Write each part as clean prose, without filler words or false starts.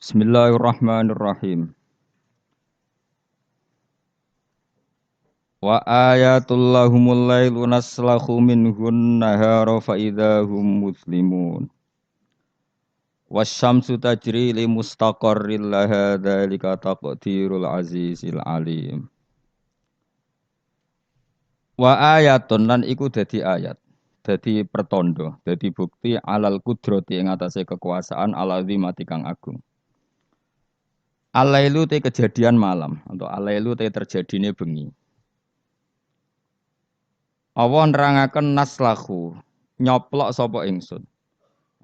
Bismillahirrahmanirrahim. Wa ayatul lahumul lailu naslahu minhun nahara fa idahum muslimun. Wasyamsu tajri li mustaqarril laha dzalika taqdirul azizil alim. Wa ayatun lan iku dadi ayat. Dadi pertondo, dadi bukti alal kudrati ing atase kekuasaan alazimati kang agung. Alailu te kejadian malam atau alailu te terjadine bengi. Allah nerangaken naslahu nyoplok sapa ingsun.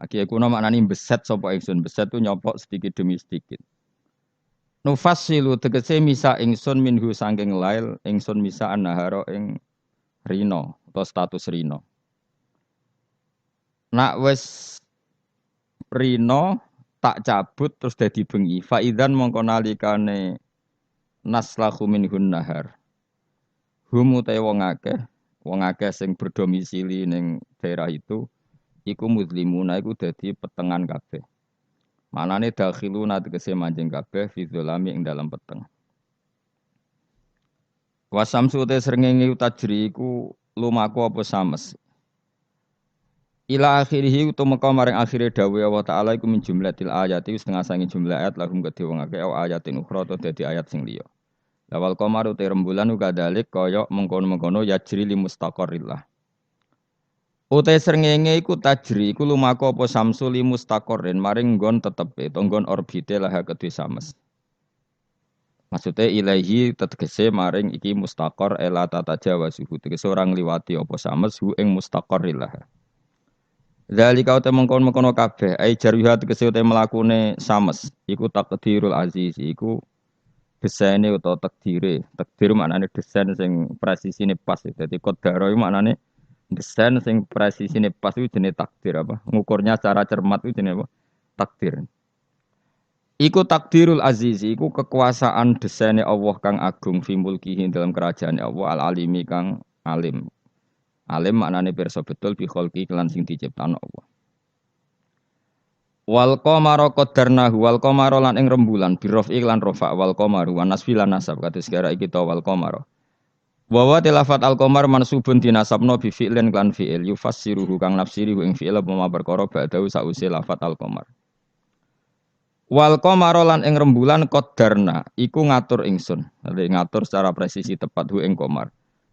Aki kuna maknani beset sapa ingsun. Beset tu nyoplok sedikit demi sedikit. Nufassilu tegese misa ingsun minhu sangking lail ingsun misa annahara ing rino atau status rino. Nak wis rino tak cabut terus dadi bengi. Faidan mongko nalikane naslahu minhun nahar. Hum utahe wong akeh sing berdomisili ning daerah itu iku muslimuna iku dadi petengan kabeh. Manane dakhiluna tegese manjing kabeh fi dzulami ing dalam peteng. Wasamsu te srengenge tajri iku lumaku apa sames. Ila akhirih utumeka maring akhire dawuh Allah taala iku min jumlatil ayati setengah sangi jumlah ayat lahum kedhe wong akeh ayatin ukhra to dadi ayat sing liya. Lawal qamaru te rembulan uga dalik kaya mengkono-mengkono yajri li mustaqarrillah. Utai srengenge iku tajri iku lumaku apa samsu li mustaqarrin maring nggon tetepe to nggon orbite laha kedhe sames. Maksudnya ilahi tegese maring iki mustaqar ela tata jawa suhu tegese orang liwati apa sames hu ing mustaqarrillah. Zalika uta mengkon-mengkono kabeh ai jarwiha tegese uta mlakune sames iku takdirul aziz iku desaine utawa takdire. Takdir maknane desain sing presisine pas. Dadi qadara iku maknane desain sing presisine pas iku jenenge takdir apa? Ngukurnya secara cermat iku jenenge apa? Takdir. Iku takdirul aziz iku kekuasaan desaine Allah kang agung fi mulkihi dalam kerajaan Allah al alimi kang alim. Alim maknane pirsa betul bi kholqi kelan sing diciptakno Allah. Wal qamara qaddarnahu wal qamara lan ing rembulan bi rafi lan rafa wal qamaru wan nasfi lan nasab kados gara iki to wal qamara. Wa tilafat al qamar mansubun dinasabno bi fi'lin lan fi'il yufassiruhu kang nafsirihu ing fi'il apa perkara ba'dahu sause lafat al qamar. Wal qamara lan ing rembulan qaddarna iku ngatur ingsun. Dadi ngatur secara presisi tepat hu ing qamar.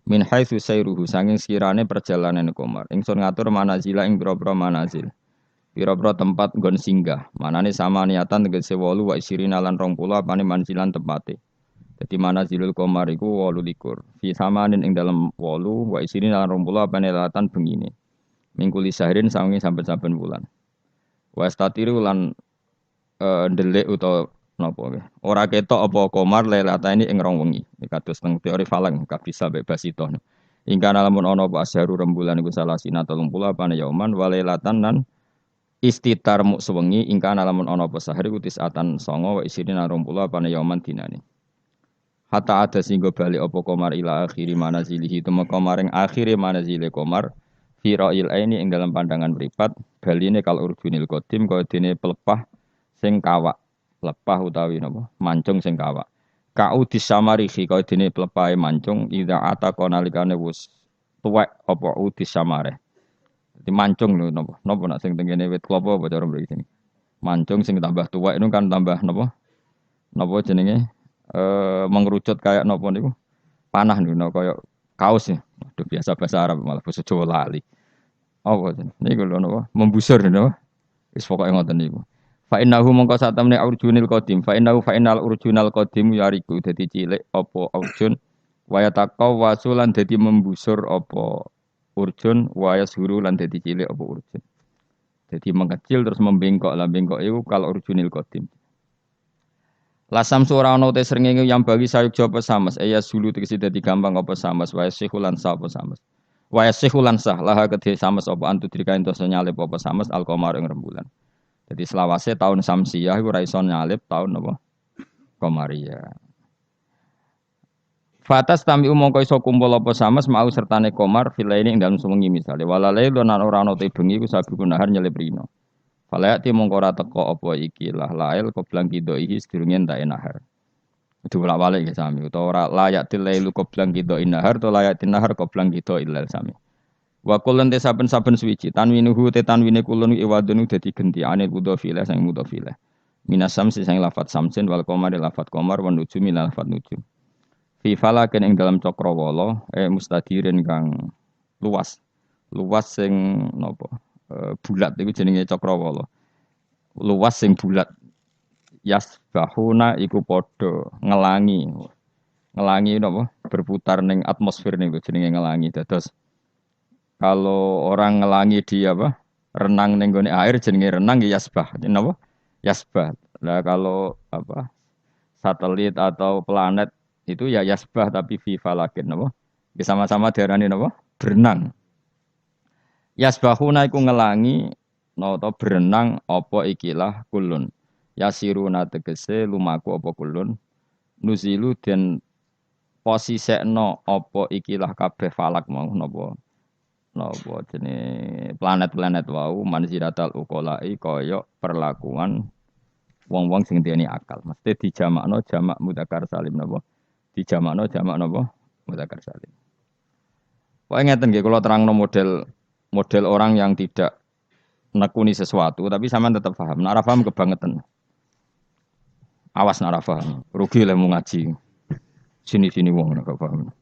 Min haitsu sayruhu sanging sekirane perjalanan qamar. Ingsun ngatur manazila ing pira-pira manazil. Pira-pira tempat nggon singgah. Manane sama niatan tegese 8 wa isirina lan 20 apane manzilan tempate. Dadi manazilul qamar iku 28. Fi samanin ing dalem 8 wa isirina lan 20 apane latan bengine. Mingkuli sahrin sanging saben-saben wulan. Wa statiru lan ndelik utawa napa nggih. Ora ketok apa qamar lailata ini ing rong wengi. Kados teng teori falak kabeh sampe basito. Ingkana lamun ana apa asharu rembulan iku salasina 30 apane yauman walailatan lan istitar muk sewengi ingkana lamun ana apa sahar iku tisatan 9 wa isirina 20 apane yauman dinane. Hatta ada singgo bali apa qamar ila akhiri manazilihi temeka maring akhire manazile qamar fi ra'il aini ing dalam pandangan mripat baline kal urjunil qadim kaya dene pelepah sing kawak. Lepah utawi napa mancung sing kawak kau disamarihi kaya dene plepahe mancung ida ataka nalikane wis tuwek apa udisamare dadi mancung lho napa nak sing tengene wit klapa apa cara mriki mancung sing tambah tuwek itu kan tambah napa jenenge mengerucut kayak napa niku panah niku kaya kaos ya aduh biasa bahasa Arab malah basa Jawa lali apa niku lho napa membusur napa wis pokoke ngoten niku. Fa innahu mongko satemene urjunil qadim fa innal urjunal qadim yariku dadi cilik apa urjun wa yataqaw wasulan dadi membusur apa urjun wa yashuru lan dadi cilik apa urjun. Dadi mengecil terus membengkok lah bengkok iku kal urjunil qadim. Lasam sura ana te srengenge yang bagi sayuk japa samas ya sulu tegese dadi gampang apa samas wa yasihulan sa apa samas. Wa yasihulan sah laha kedhe samas apa antudrika entos nyalip apa samas al qamar ing rembulan. Jadi selawase tahun Samsiyah iku ora iso nyalip tahun apa? Qamariyah. Fatas tami mongko iso kumpul apa samas mau sertane qamar filaini ing dalem sewengi misale. Walale lan ora ana te bengi iku sabi kunahar nyelip rino. Falayati mongko ora teka apa iki lah lail qoblang kidaihi sedurunge entek nahar. Itu bolak-balik ya sami utawa ora layak tilailu qoblang kidai nahar to layak tinahar qoblang kidai ilal sami. Wa kulun te saben-saben suwiji tanwinuhu te tanwine kulun iwadun dadi genti anil mudhofile sang mudhofile. Minas samsi sang lafat samsin wal qamari lafat qamar wan nujumi lafat nujum. Fi falakin ing dalam cakrawala mustadirin kang luas. Luas sing napa? Bulat iku jenenge cakrawala. Luas sing bulat. Yasbahuna iku padha ngelangi. Ngelangi napa? Berputar ning atmosfer niku jenenge ngelangi. Dados kalau orang ngelangi di apa? Renang ning gone air jenenge renang ya yasbah. Napa? Yasbah. Lah kalau apa? Satelit atau planet itu ya yasbah tapi fi falakin napa? Sama-sama diarani napa? Berenang. Yasbahuna iku ngelangi nata berenang apa ikilah kulun. Yasiruna tegese lumaku apa kulun. Nuzilu den posisekno apa ikilah kabeh falak mau napa jenenge planet-planet wau manziratal uqolai kaya perlakuan wong-wong sing duweni akal. Mesti dijamakno jamak mudzakkar salim napa? Dijamakno jamak napa? Mudzakkar salim. Kok ngeten nggih kula terangno model orang yang tidak nekuni sesuatu tapi sampean tetap paham. Nek ora paham kebangetan. Awas nek ora paham, rugi lemu ngaji. Sini-sini wong nek paham.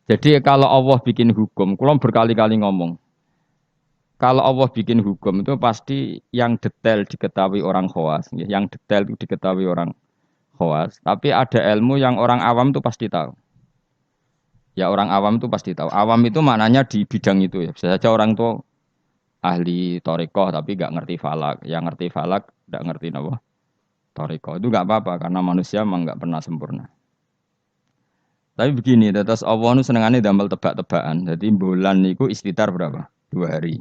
Jadi kalau Allah bikin hukum, kula berkali-kali ngomong. Kalau Allah bikin hukum itu pasti yang detail diketahui orang khawas, yang detail itu diketahui orang khawas, tapi ada ilmu yang orang awam itu pasti tahu. Ya orang awam itu pasti tahu. Awam itu maknanya di bidang itu ya. Bisa saja orang itu ahli thariqah tapi nggak ngerti falak. Yang ngerti falak nggak ngerti apa? Thariqah. Itu nggak apa-apa karena manusia memang nggak pernah sempurna. Tapi begini, terus Allah itu senengannya damel tebak-tebakan. Jadi bulan itu istitar berapa? 2 hari.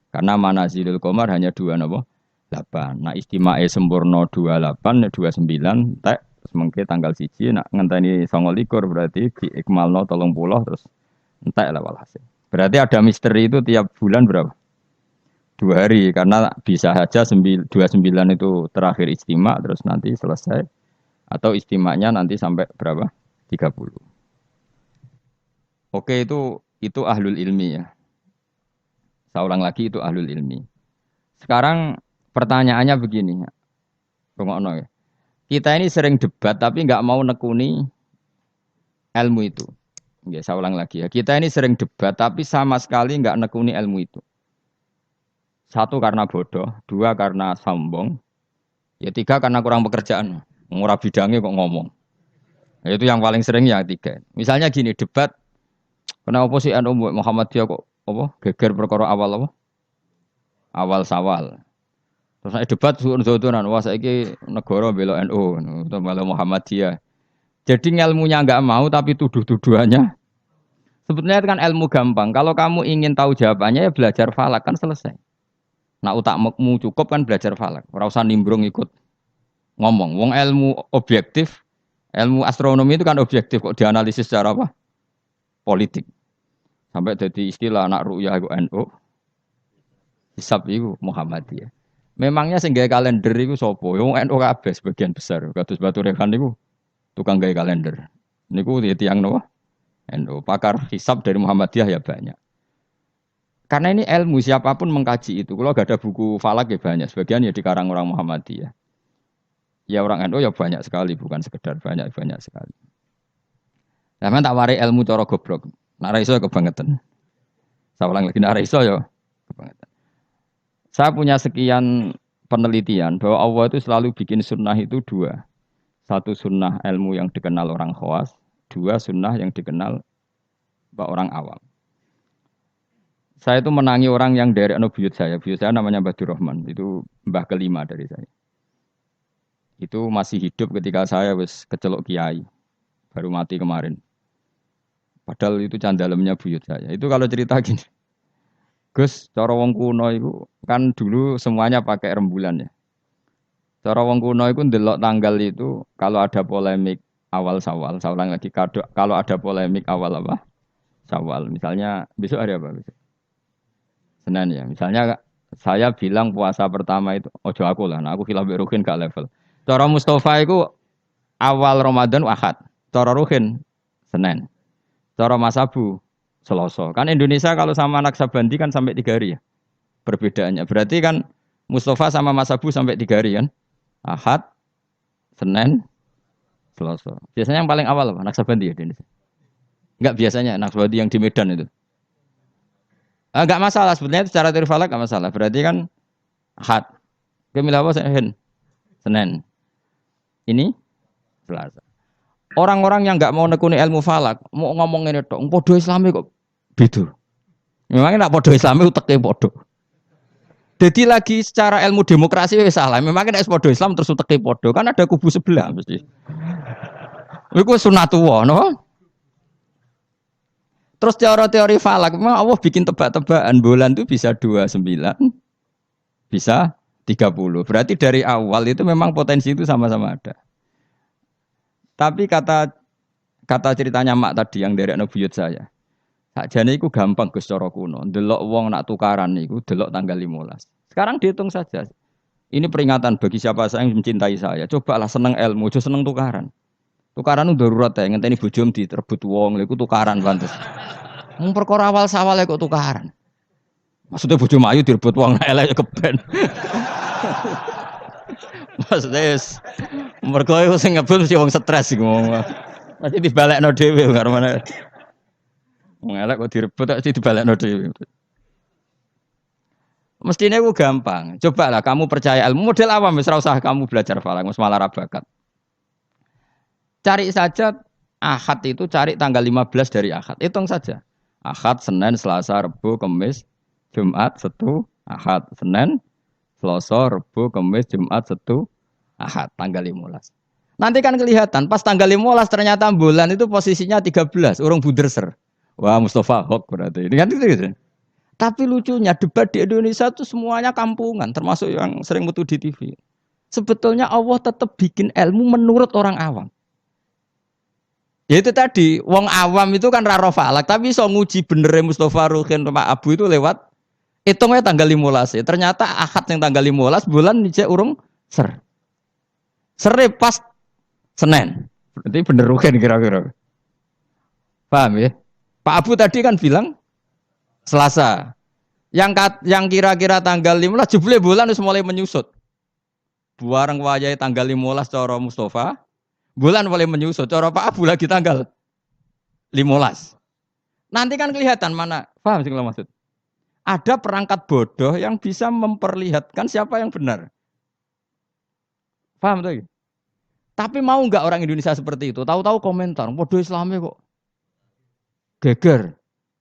Karena manazilul qamar hanya 2 napa? 8. Nah istimae sempurna 28, 29, tek semengke tanggal 1 nak ngenteni 29 berarti diikmalno 30 terus entek lah walhasil. Berarti ada misteri itu tiap bulan berapa? 2 hari karena bisa saja 29 itu terakhir istimak terus nanti selesai atau istimanya nanti sampai berapa? 30. Oke itu ahlul ilmi ya. Saya ulang lagi itu ahlul ilmi. Sekarang pertanyaannya begini. Rungokno ya. Kita ini sering debat tapi nggak mau nekuni ilmu itu. Ya, saya ulang lagi ya. Kita ini sering debat tapi sama sekali nggak nekuni ilmu itu. 1 karena bodoh, 2 karena sombong, ya 3 karena kurang pekerjaan. Murah bidangnya kok ngomong. Ya, itu yang paling sering ya 3. Misalnya gini debat. Kenapa sih NU Muhammadiyah kok apa geger perkara awal apa? Awal Sawal. Terus nek debat suun-suunan wah saiki negara bela NU atau bela Muhammadiyah. Jadi ilmunya enggak mau tapi tuduh-tuduhannya. Sebetulnya kan ilmu gampang. Kalau kamu ingin tahu jawabannya ya belajar falak kan selesai. Nah utakmu cukup kan belajar falak. Ora usah nimbrung ikut ngomong. Wong ilmu objektif, ilmu astronomi itu kan objektif kok dianalisis secara apa? Politik. Sampai jadi istilah anak ru'yah iku NU. Hisab iku Muhammadiyah. Memangnya sing gawe kalender iku sapa? Wong NU kabeh sebagian besar. Kados Batu Rehan niku tukang gawe kalender. Niku tiyang napa? NU. Pakar hisab dari Muhammadiyah ya banyak. Karena ini ilmu siapapun mengkaji itu. Kalau gak ada buku falak ya banyak. Sebagian ya dikarang orang Muhammadiyah. Ya orang NU ya banyak sekali, bukan sekedar banyak sekali. Sampeyan tak wari ilmu cara goblok. Nek ra iso ya kebangetan. Saya ulang lagi nek ra iso ya kebangetan. Saya punya sekian penelitian bahwa Allah itu selalu bikin sunnah itu 2. 1 sunnah ilmu yang dikenal orang khawas, 2 sunnah yang dikenal orang awam. Saya itu menangi orang yang dari buyut saya. Buyut saya namanya Badur Rahman. Itu mbah kelima dari saya. Itu masih hidup ketika saya wis kecelok kiai. Baru mati kemarin. Padahal itu candalemnya buyut saya. Itu kalau cerita gini. Gus, cara wong kuno itu kan dulu semuanya pakai rembulan ya. Cara wong kuno itu ndelok tanggal itu kalau ada polemik awal Syawal, saya ulang lagi kalau ada polemik awal apa? Syawal. Misalnya besok hari apa besok? Senin ya. Misalnya Saya bilang puasa pertama itu ojo aku lah, nah aku khilaf mbek Ruhin gak level. Cara Mustafa itu awal Ramadan Ahad, cara Ruhin Senin, cara Mas Abu Selasa. Kan Indonesia kalau sama Naksabandi kan sampai 3 hari ya perbedaannya. Berarti kan Mustafa sama Mas Abu sampai 3 hari kan? Ahad, Senin, Selasa. Biasanya yang paling awal apa? Naksabandi ya di Indonesia. Enggak biasanya Naksabandi yang di Medan itu. Enggak masalah sebetulnya itu secara teori falak enggak masalah. Berarti kan Ahad. Kemila apa Senin. Ini Selasa. Orang-orang yang enggak mau nekuni ilmu falak, mau ngomong ini tok, podo Islami kok beda. Memangnya nak podo Islami uteke podo. Jadi lagi secara ilmu demokrasi wis salah. Memangnya nek podo Islam terus uteke podo, kan ada kubu sebelah mesti. Iku sunatullah, no? Terus teori falak, memang Allah bikin tebak-tebakan bulan itu bisa 29, bisa 30. Berarti dari awal itu memang potensi itu sama-sama ada. Tapi kata ceritanya mak tadi yang dari buyut saya. Sakjane iku gampang Gus cara kuno. Delok wong nak tukaran niku delok tanggal 15. Sekarang dihitung saja. Ini peringatan bagi siapa yang mencintai saya. Cobalah seneng ilmu, aja seneng tukaran. Tukaran itu darurat ya, ngenteni bojom diterbut wong, lha iku tukaran pantes. Mung perkara awal sawale kok tukaran. Maksudnya bojom ayu direbut wong elek keben. Maksudnya mergo sing ngebut mesti wong stres iku ngomong. Mesti dibalekno dhewe karo mana. Wong elek kok direbut mesti dibalekno dhewe. Mestinya itu gampang. Cobalah kamu percaya ilmu model awam wis ora usah kamu belajar falak, wis malah ra bakat. Cari saja Ahad itu cari tanggal 15 dari Ahad. Hitung saja. Ahad, Senin, Selasa, Rabu, Kamis, Jumat, Sabtu, Ahad, Senin, Selasa, Rabu, Kamis, Jumat, Sabtu, Ahad, tanggal 15. Nanti kan kelihatan pas tanggal 15 ternyata bulan itu posisinya 13, urung buderser. Wah, Mustafa Hok berarti. Ini kan gitu. Tapi lucunya debat di Indonesia itu semuanya kampungan, termasuk yang sering mutu di TV. Sebetulnya Allah tetap bikin ilmu menurut orang awam. Ya itu tadi, wong awam itu kan raro falak, tapi so nguji benernya Mustafa Ruhin Pak Abu itu lewat hitungnya tanggal 15 ya. Ternyata Ahad yang tanggal 15 bulan dicek urung ser. Sere pas Senin. Berarti bener Ruhin kira-kira. Paham ya? Pak Abu tadi kan bilang Selasa. Yang kira-kira tanggal 15 jebule bulan wis mulai menyusut. Buareng wayahe tanggal 15 cara Mustafa, bulan mulai menyusut. Cara Pak Abu lagi tanggal 15. Nanti kan kelihatan mana. Paham sih kalau maksud? Ada perangkat bodoh yang bisa memperlihatkan siapa yang benar. Paham tuh? Tapi mau nggak orang Indonesia seperti itu? Tahu-tahu komentar, bodoh Islami kok geger.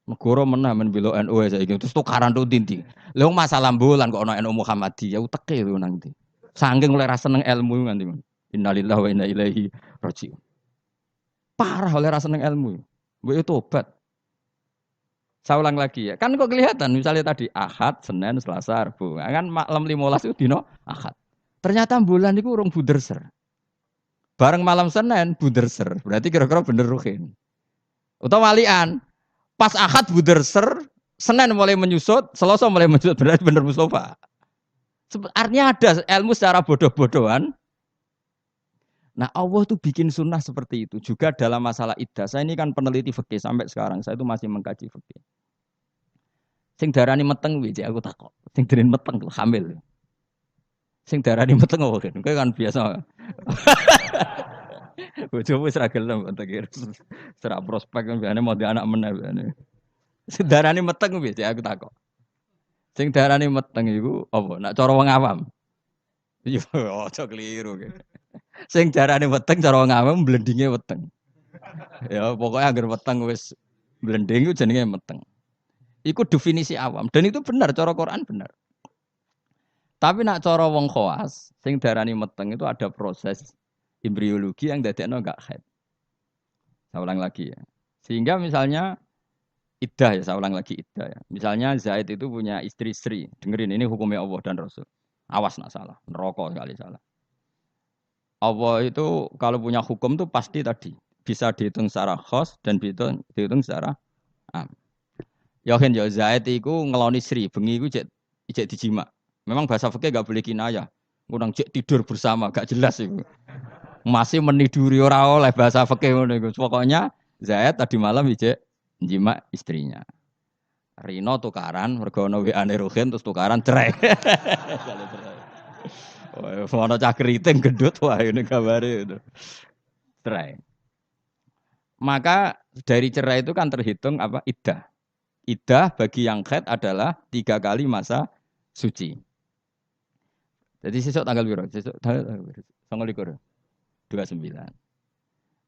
Negara menah men belo NU saiki terus tukaran tuh tinting. Lha masalah bulan kok ana NU Muhammadiyah uteke lho nanti. Saking oleh ra seneng ilmu nganti. Innalillahi wa inna ilaihi raji'un. Parah oleh ra seneng ilmu. Mbok tobat. Saya ulang lagi ya. Kan kok kelihatan misalnya tadi Ahad, Senin, Selasa, Rabu. Kan malam 15 itu dino Ahad. Ternyata bulan itu urung buderser. Bareng malam Senin buderser. Berarti kira-kira bener Ruhin. Utawa walian. Pas Ahad buderser, Senin mulai menyusut, Selasa mulai menyusut. Berarti bener Mustafa. Artinya ada ilmu secara bodoh-bodohan. Nah Allah tuh bikin sunnah seperti itu. Juga dalam masalah iddah. Saya ini kan peneliti fikih sampai sekarang. Saya itu masih mengkaji fikih. Sing darani meteng wiji aku takok. Sing darani meteng tuh hamil. Sing darani meteng apa kan? Kayak kan biasa. Bojomu wis ra gelem tak kira. Serak prospek kan biasane mau di anak meneh biasane. Sing darani meteng wiji aku takok. Sing darani meteng iku apa? Nak cara wong awam. Yo aja keliru. Sing darani meteng cara wong awam blendinge weteng. Ya pokoknya agar weteng wis blending iku jenenge meteng. Iku definisi awam dan itu benar cara Quran benar. Tapi nak cara wong khawas sing darani meteng itu ada proses embriologi yang dadekno enggak haid. Saya ulang lagi ya. Sehingga misalnya iddah ya, saya ulang lagi iddah ya. Misalnya Zaid itu punya istri Sri. Dengerin ini hukumnya Allah dan Rasul. Awas nak salah, neraka sekali salah. Allah itu kalau punya hukum tuh pasti tadi bisa dihitung secara khos dan dihitung secara am. Yakin ya Zaid iku ngeloni Sri, bengi iku cek ijek dijima. Memang bahasa fikih gak boleh kinayah. Ngundang jek tidur bersama gak jelas itu. Masih meniduri ora oleh bahasa fikih ngono iku. Pokoknya Zaid tadi malam ijek jima istrinya. Rino tukaran, mergo ono WA-ne Ruhin terus tukaran cerai. Oh, ono cah keriting gendut wah ini kabare itu. Cerai. Maka dari cerai itu kan terhitung apa? Iddah. Iddah bagi yang haid adalah 3 kali masa suci. Jadi sesuk tanggal piro? Sesuk tanggal 29.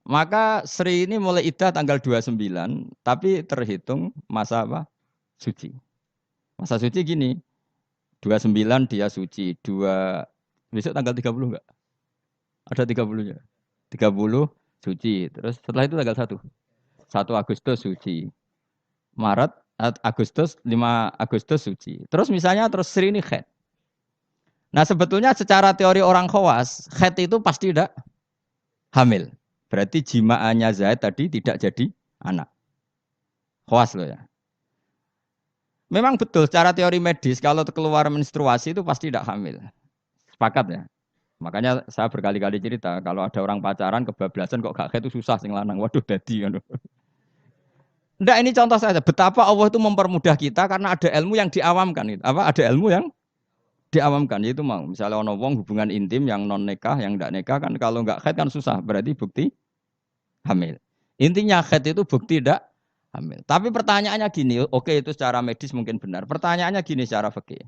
Maka Sri ini mulai iddah tanggal 29, tapi terhitung masa apa? Suci. Masa suci gini, 29 dia suci, besok tanggal 30 enggak? Ada 30-nya. 30 suci. Terus setelah itu tanggal 1. 1 Agustus suci. Maret, Agustus, 5 Agustus suci. Terus misalnya terus Sri ini haid. Nah sebetulnya secara teori orang khawas, haid itu pasti tidak hamil. Berarti jimaannya Zaid tadi tidak jadi anak. Khawas loh ya. Memang betul secara teori medis kalau keluar menstruasi itu pasti tidak hamil. Sepakat ya. Makanya saya berkali-kali cerita kalau ada orang pacaran kebablasan kok gak haid itu susah sing lanang. Waduh dadi ngono. Ndak ini contoh saja betapa Allah itu mempermudah kita karena ada ilmu yang diawamkan itu. Apa ada ilmu yang diawamkan yaitu mau misalnya ono wong hubungan intim yang non nikah yang ndak nikah kan kalau nggak haid kan susah berarti bukti hamil. Intinya haid itu bukti tidak hamil. Tapi pertanyaannya gini, oke itu secara medis mungkin benar. Pertanyaannya gini secara fikih.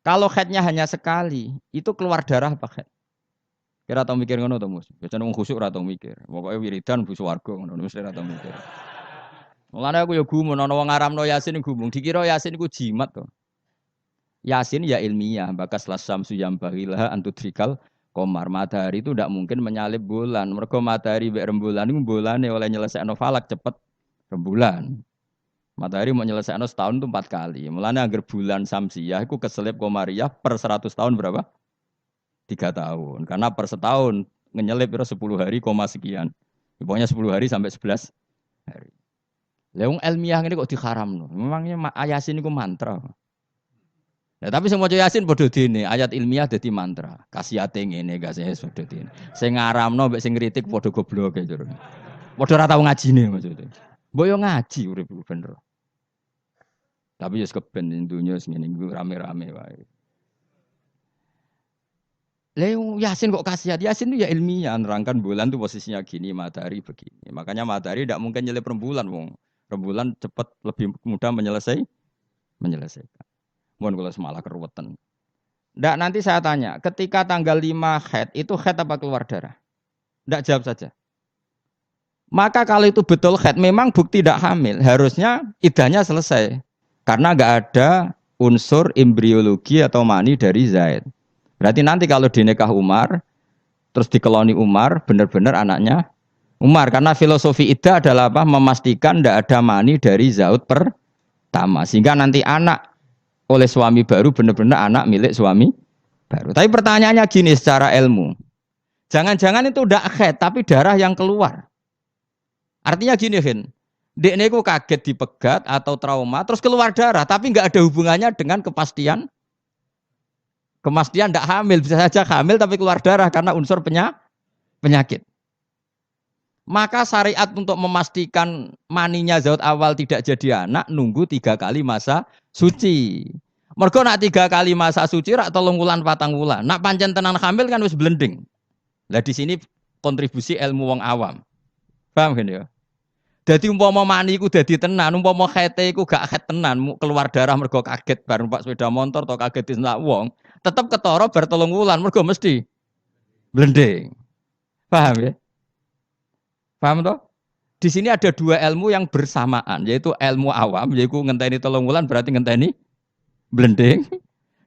Kalau haidnya hanya sekali, itu keluar darah apa haid? Kira tau mikir ngono to, Mus? Biasane wong khusuk ora tau mikir. Pokoke wiridan bu swarga ngono mesti ora tau mikir. Mulane aku ya gumun ana wong ngaramno Yasin gumun, dikira Yasin iku jimat to. Yasin ya ilmiah, bakas lasam suyam bahilah antudrikal komar matahari itu tidak mungkin menyalip bulan. Mergo matahari mbek rembulan itu bulane oleh nyelesaikno falak cepet rembulan. Matahari mau nyelesaikno setahun itu 4 kali. Mulane angger bulan samsiah iku keselip komariah per 100 tahun berapa? 3 tahun. Karena per setahun ngenyelip 10 hari koma sekian. Pokoknya 10 hari sampai 11 hari. Leung ilmiah ini kok diharamno. Memangnya Yasin iku mantra. Nah, tapi semua Yasin padha dene, ayat ilmiah dadi mantra. Kasihate ngene gak sih padha dene. Sing ngaramno mbek sing ngritik padha gobloke jare. Padha ora tau ngajine maksudnya. Mbok yo ngaji urip bener. Tapi yo keben dunya sing ngene iku rame-rame wae. Leung Yasin kok kasihat? Yasin itu ya ilmiah nerangkan bulan tuh posisinya gini, matahari begini. Makanya matahari tidak mungkin nyelip rembulan, wong. Rembulan cepat lebih mudah menyelesaikan. Mohon kalau semalah keruwetan. Ndak nanti saya tanya, ketika tanggal 5 haid, itu haid apa keluar darah? Ndak jawab saja. Maka kalau itu betul haid, memang bukti tidak hamil. Harusnya iddahnya selesai. Karena nggak ada unsur embriologi atau mani dari Zaid. Berarti nanti kalau dinikah Umar, terus dikeloni Umar, benar-benar anaknya Umar. Karena filosofi iddah adalah apa? Memastikan ndak ada mani dari Zaid pertama. Sehingga nanti anak oleh suami baru benar-benar anak milik suami baru. Tapi pertanyaannya gini secara ilmu. Jangan-jangan itu udah haid tapi darah yang keluar. Artinya gini kan. Dekne ku kaget dipegat atau trauma terus keluar darah tapi nggak ada hubungannya dengan kepastian tidak hamil. Bisa saja hamil tapi keluar darah karena unsur penyakit. Maka syariat untuk memastikan maninya zat awal tidak jadi anak nunggu 3 kali masa suci. Mergo nak 3 kali masa suci rak 3 wulan 4 wulan. Nak pancen tenan hamil kan wis blending. Lah di sini kontribusi ilmu wong awam. Paham kan ya? Dadi umpama mani iku dadi tenan, umpama khete iku gak khet tenan, keluar darah mergo kaget bar numpak sepeda motor atau kaget disentak wong, tetep ketara bar 3 wulan mergo mesti blending. Paham ya? Paham toh? Di sini ada 2 ilmu yang bersamaan, yaitu ilmu awam, yaitu ngenteni 3 wulan berarti ngenteni blending,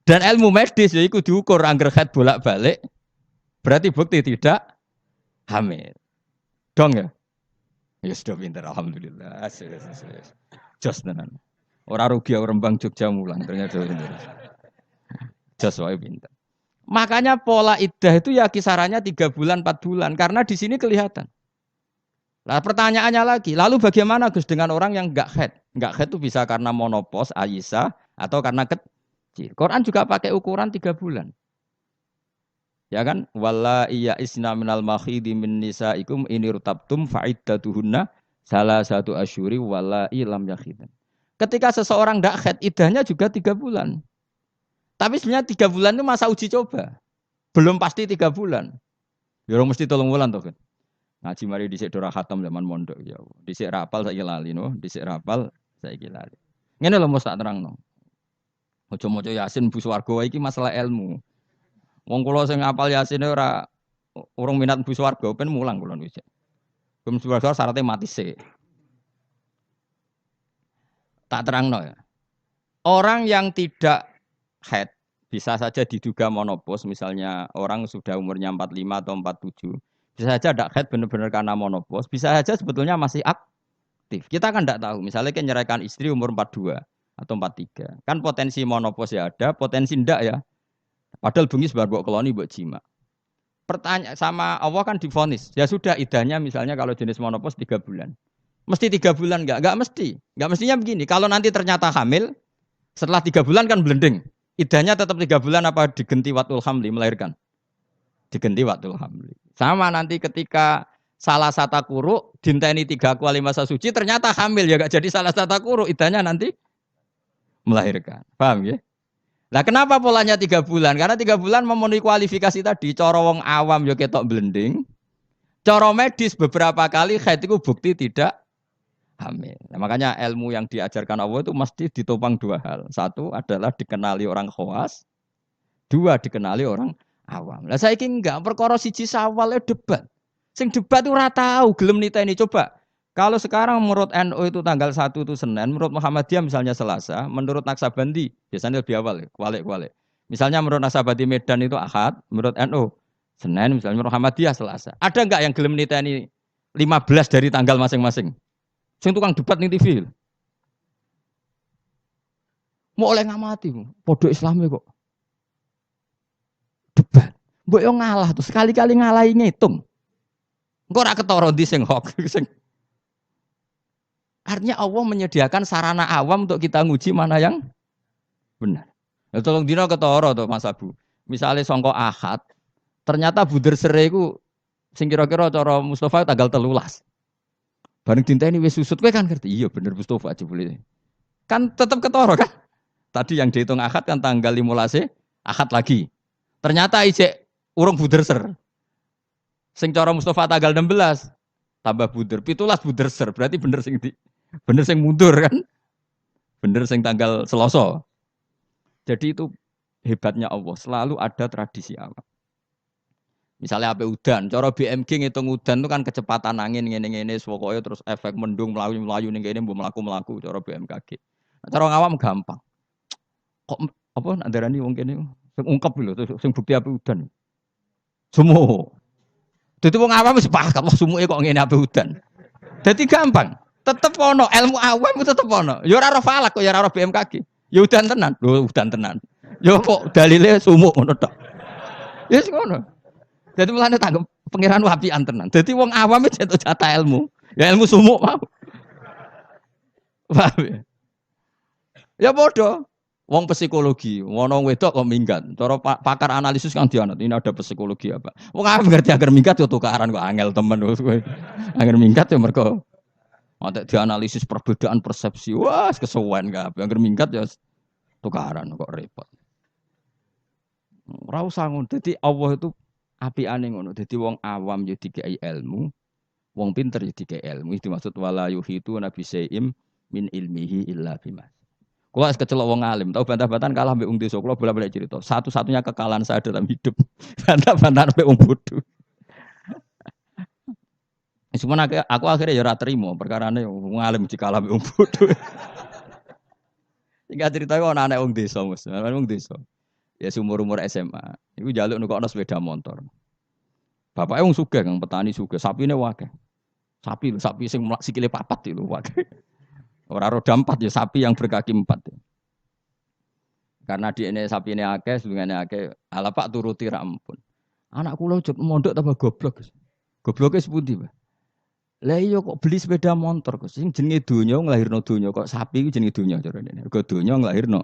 dan ilmu medis yaitu diukur angger haid bolak-balik, berarti bukti tidak hamil. Dong ya? Ya sudah pinter, alhamdulillah. Jos tenan. Ora rugi Rembang Jogja mulang ternyata pinter. Jos wae pinter. Makanya pola iddah itu ya kisarannya 3 bulan, 4 bulan karena di sini kelihatan. Nah pertanyaannya lagi, lalu bagaimana Gus dengan orang yang enggak haid? Enggak haid itu bisa karena monopos, Aisyah, atau karena suci. Quran juga pakai ukuran 3 bulan. Ya kan? Walla iya isna minal makhidi min nisaikum ini rutabtum fa'iddatuhunna salah satu asyuri walla ilam yakhidan. Ketika seseorang tidak haid, idahnya juga 3 bulan. Tapi sebenarnya 3 bulan itu masa uji coba. Belum pasti 3 bulan. Ya orang mesti 3 bulan toh kan. Ngaji mari dhisik dora khatam zaman mondok ya. Dhisik rapal saiki lali no, dhisik rapal saiki lali. Ngene lho mesti tak terangno. Maca-maca Yasin bu swarga iki masalah ilmu. Wong kula sing ngapal Yasin ora urung minat bu swarga ben mulang kula wis. Bu swarga syaratnya mati sik. Tak terangno ya. Orang yang tidak haid bisa saja diduga monopos, misalnya orang sudah umurnya 45 atau 47. Bisa saja tidak haid benar-benar karena monopos, bisa saja sebetulnya masih aktif. Kita kan tidak tahu, misalnya kan nyeraikan istri umur 42 atau 43. Kan potensi monopos ya ada, potensi tidak ya. Padahal bengis baru buat koloni buat jima. Pertanyaan sama Allah kan divonis, ya sudah idahnya misalnya kalau jenis monopos 3 bulan. Mesti 3 bulan enggak? Enggak mesti. Enggak mestinya begini, kalau nanti ternyata hamil, setelah 3 bulan kan blending. Idahnya tetap 3 bulan apa digenti watul hamli melahirkan? Digenti watul hamli. Sama nanti ketika salah satu kuru dinteni 3 kali masa suci ternyata hamil ya gak jadi salah satu kuru idahnya nanti melahirkan. Paham ya? Nah kenapa polanya 3 bulan? Karena 3 bulan memenuhi kualifikasi tadi. Cara wong awam ya ketok blending. Cara medis beberapa kali haid itu bukti tidak hamil. Nah, makanya ilmu yang diajarkan Allah itu mesti ditopang 2 hal. 1 adalah dikenali orang khawas, 2 dikenali orang awam. Lah saiki enggak perkara siji sawal debat. Sing debat ora tahu gelem niteni coba. Kalau sekarang menurut NU itu tanggal 1 itu Senin, menurut Muhammadiyah misalnya Selasa, menurut Naksabandi biasanya lebih awal, kualik-kualik. Misalnya menurut Naksabandi Medan itu Ahad, menurut NU Senin, misalnya menurut Muhammadiyah Selasa. Ada enggak yang gelem niteni 15 dari tanggal masing-masing? Sing tukang debat ning TV. Mau oleh ngamati, podo Islami kok. Debat. Mbok yo ngalah tuh, sekali-kali ngalahi ngitung. Engko ora ketara ndi sing hok sing. Artinya Allah menyediakan sarana awam untuk kita nguji mana yang benar. Ya tolong dina ketara to Mas Abu. Misale sangka Ahad, ternyata buder sere iku sing kira-kira cara Mustafa tanggal 13. Bareng dinteni wis susut kowe kan ngerti. Iya bener Mustofa aja boleh. Kan tetap ketara kan? Tadi yang dihitung Ahad kan tanggal 15 Ahad lagi. Ternyata ijek urung buder ser. Sing cara Mustofa tanggal 16 tambah buder 17 buder ser. Berarti bener sing mundur kan? Bener sing tanggal Selasa. Jadi itu hebatnya Allah, selalu ada tradisi awam. Misalnya apa udan, cara BMG ngitung udan itu kan kecepatan angin ngene-ngene pokoknya terus efek mendung melayu ning kene mbok mlaku-mlaku cara BMKG. Nah, cara ngawam gampang. Kok apa ndarani wong kene sing ungkep lho sing bukti apa udan. Sumu. Dadi wong awam wis sepakat wah sumuke kok ngene apa udan. Dadi gampang. Tetep ono ilmu awam itu tetep ono. Ya ora ora falak kok ya ora BMKG. Ya udan tenan. Lho udan tenan. Ya kok dalile sumuk ngono tok. Ya sing ngono. Jadi mulane tanggap pengiran wapian tenan. Jadi wong awam itu jatah ilmu. Ya ilmu sumuk mau. Paham ya? Ya bodoh. Wong psikologi, wong wedok kok minggat. Cara pakar analisis kan dianut. Ini ada psikologi apa? Wong awam ngerti agar minggat yo tukaran kok angel temen kowe. Agar minggat yo mergo ada dianalisis perbedaan persepsi. Wah, kesuwen kabeh. Agar minggat ya tukaran kok repot. Ora usah ngono. Dadi Allah itu apiane ngono. Dadi wong awam yo dikai ilmu, wong pinter yo dikai ilmu. Itu maksud wala yuhitu nabi saim min ilmihi illa bima. Kula kecelok wong alim, tahu bantah-bantahan kalah mbek wong desa. Kula bolak-balik cerita. Satu-satunya kekalahan saya dalam hidup bantah-bantahan mbek wong bodoh. Cuma aku akhirnya ya ora trimo, perkarane wong alim dikalah mbek wong bodoh. Singkat cerita kok ana anak wong desa, Mas. Wong desa. Ya umur SMA. Iku njaluk nukokno sepeda motor. Bapake wong sugih, Kang petani sugih, sapine akeh. Sapi sing sikile 4 itu akeh. Ora roda 4 ya sapi yang berkaki 4. Karena di ini sapine akeh, sedungane akeh, ala Pak turuti ra ampun. Anak kula jek mondok tambah goblok. Gobloke sepundi, Pak? Lah iya kok beli sepeda motor kok sing jenenge donya nglahirno donya kok sapi ku jenenge donya carane. Mergo donya nglahirno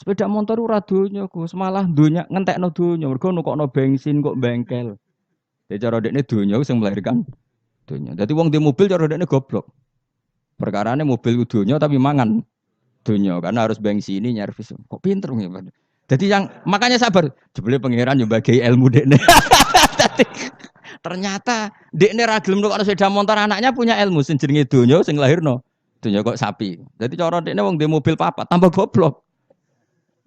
Sepeda motor ora donya Gus, malah donya ngentekno donya. Mergo nukokno bensin kok bengkel. Dadi cara dekne donya sing melahirkan donya. Dadi wong di mobil cara dekne goblok. Perkarane mobil donya tapi mangan donya karena harus bensin ini nyervis. Kok pinter ngene. Jadi yang makanya sabar. Jebule pangeran yo bagi ilmu dekne. Ternyata dekne ra gelem nukokno sepeda motor anaknya punya ilmu sing jenenge donya sing lahirno. Donya kok sapi. Dadi cara dekne wong di mobil papat tambah goblok.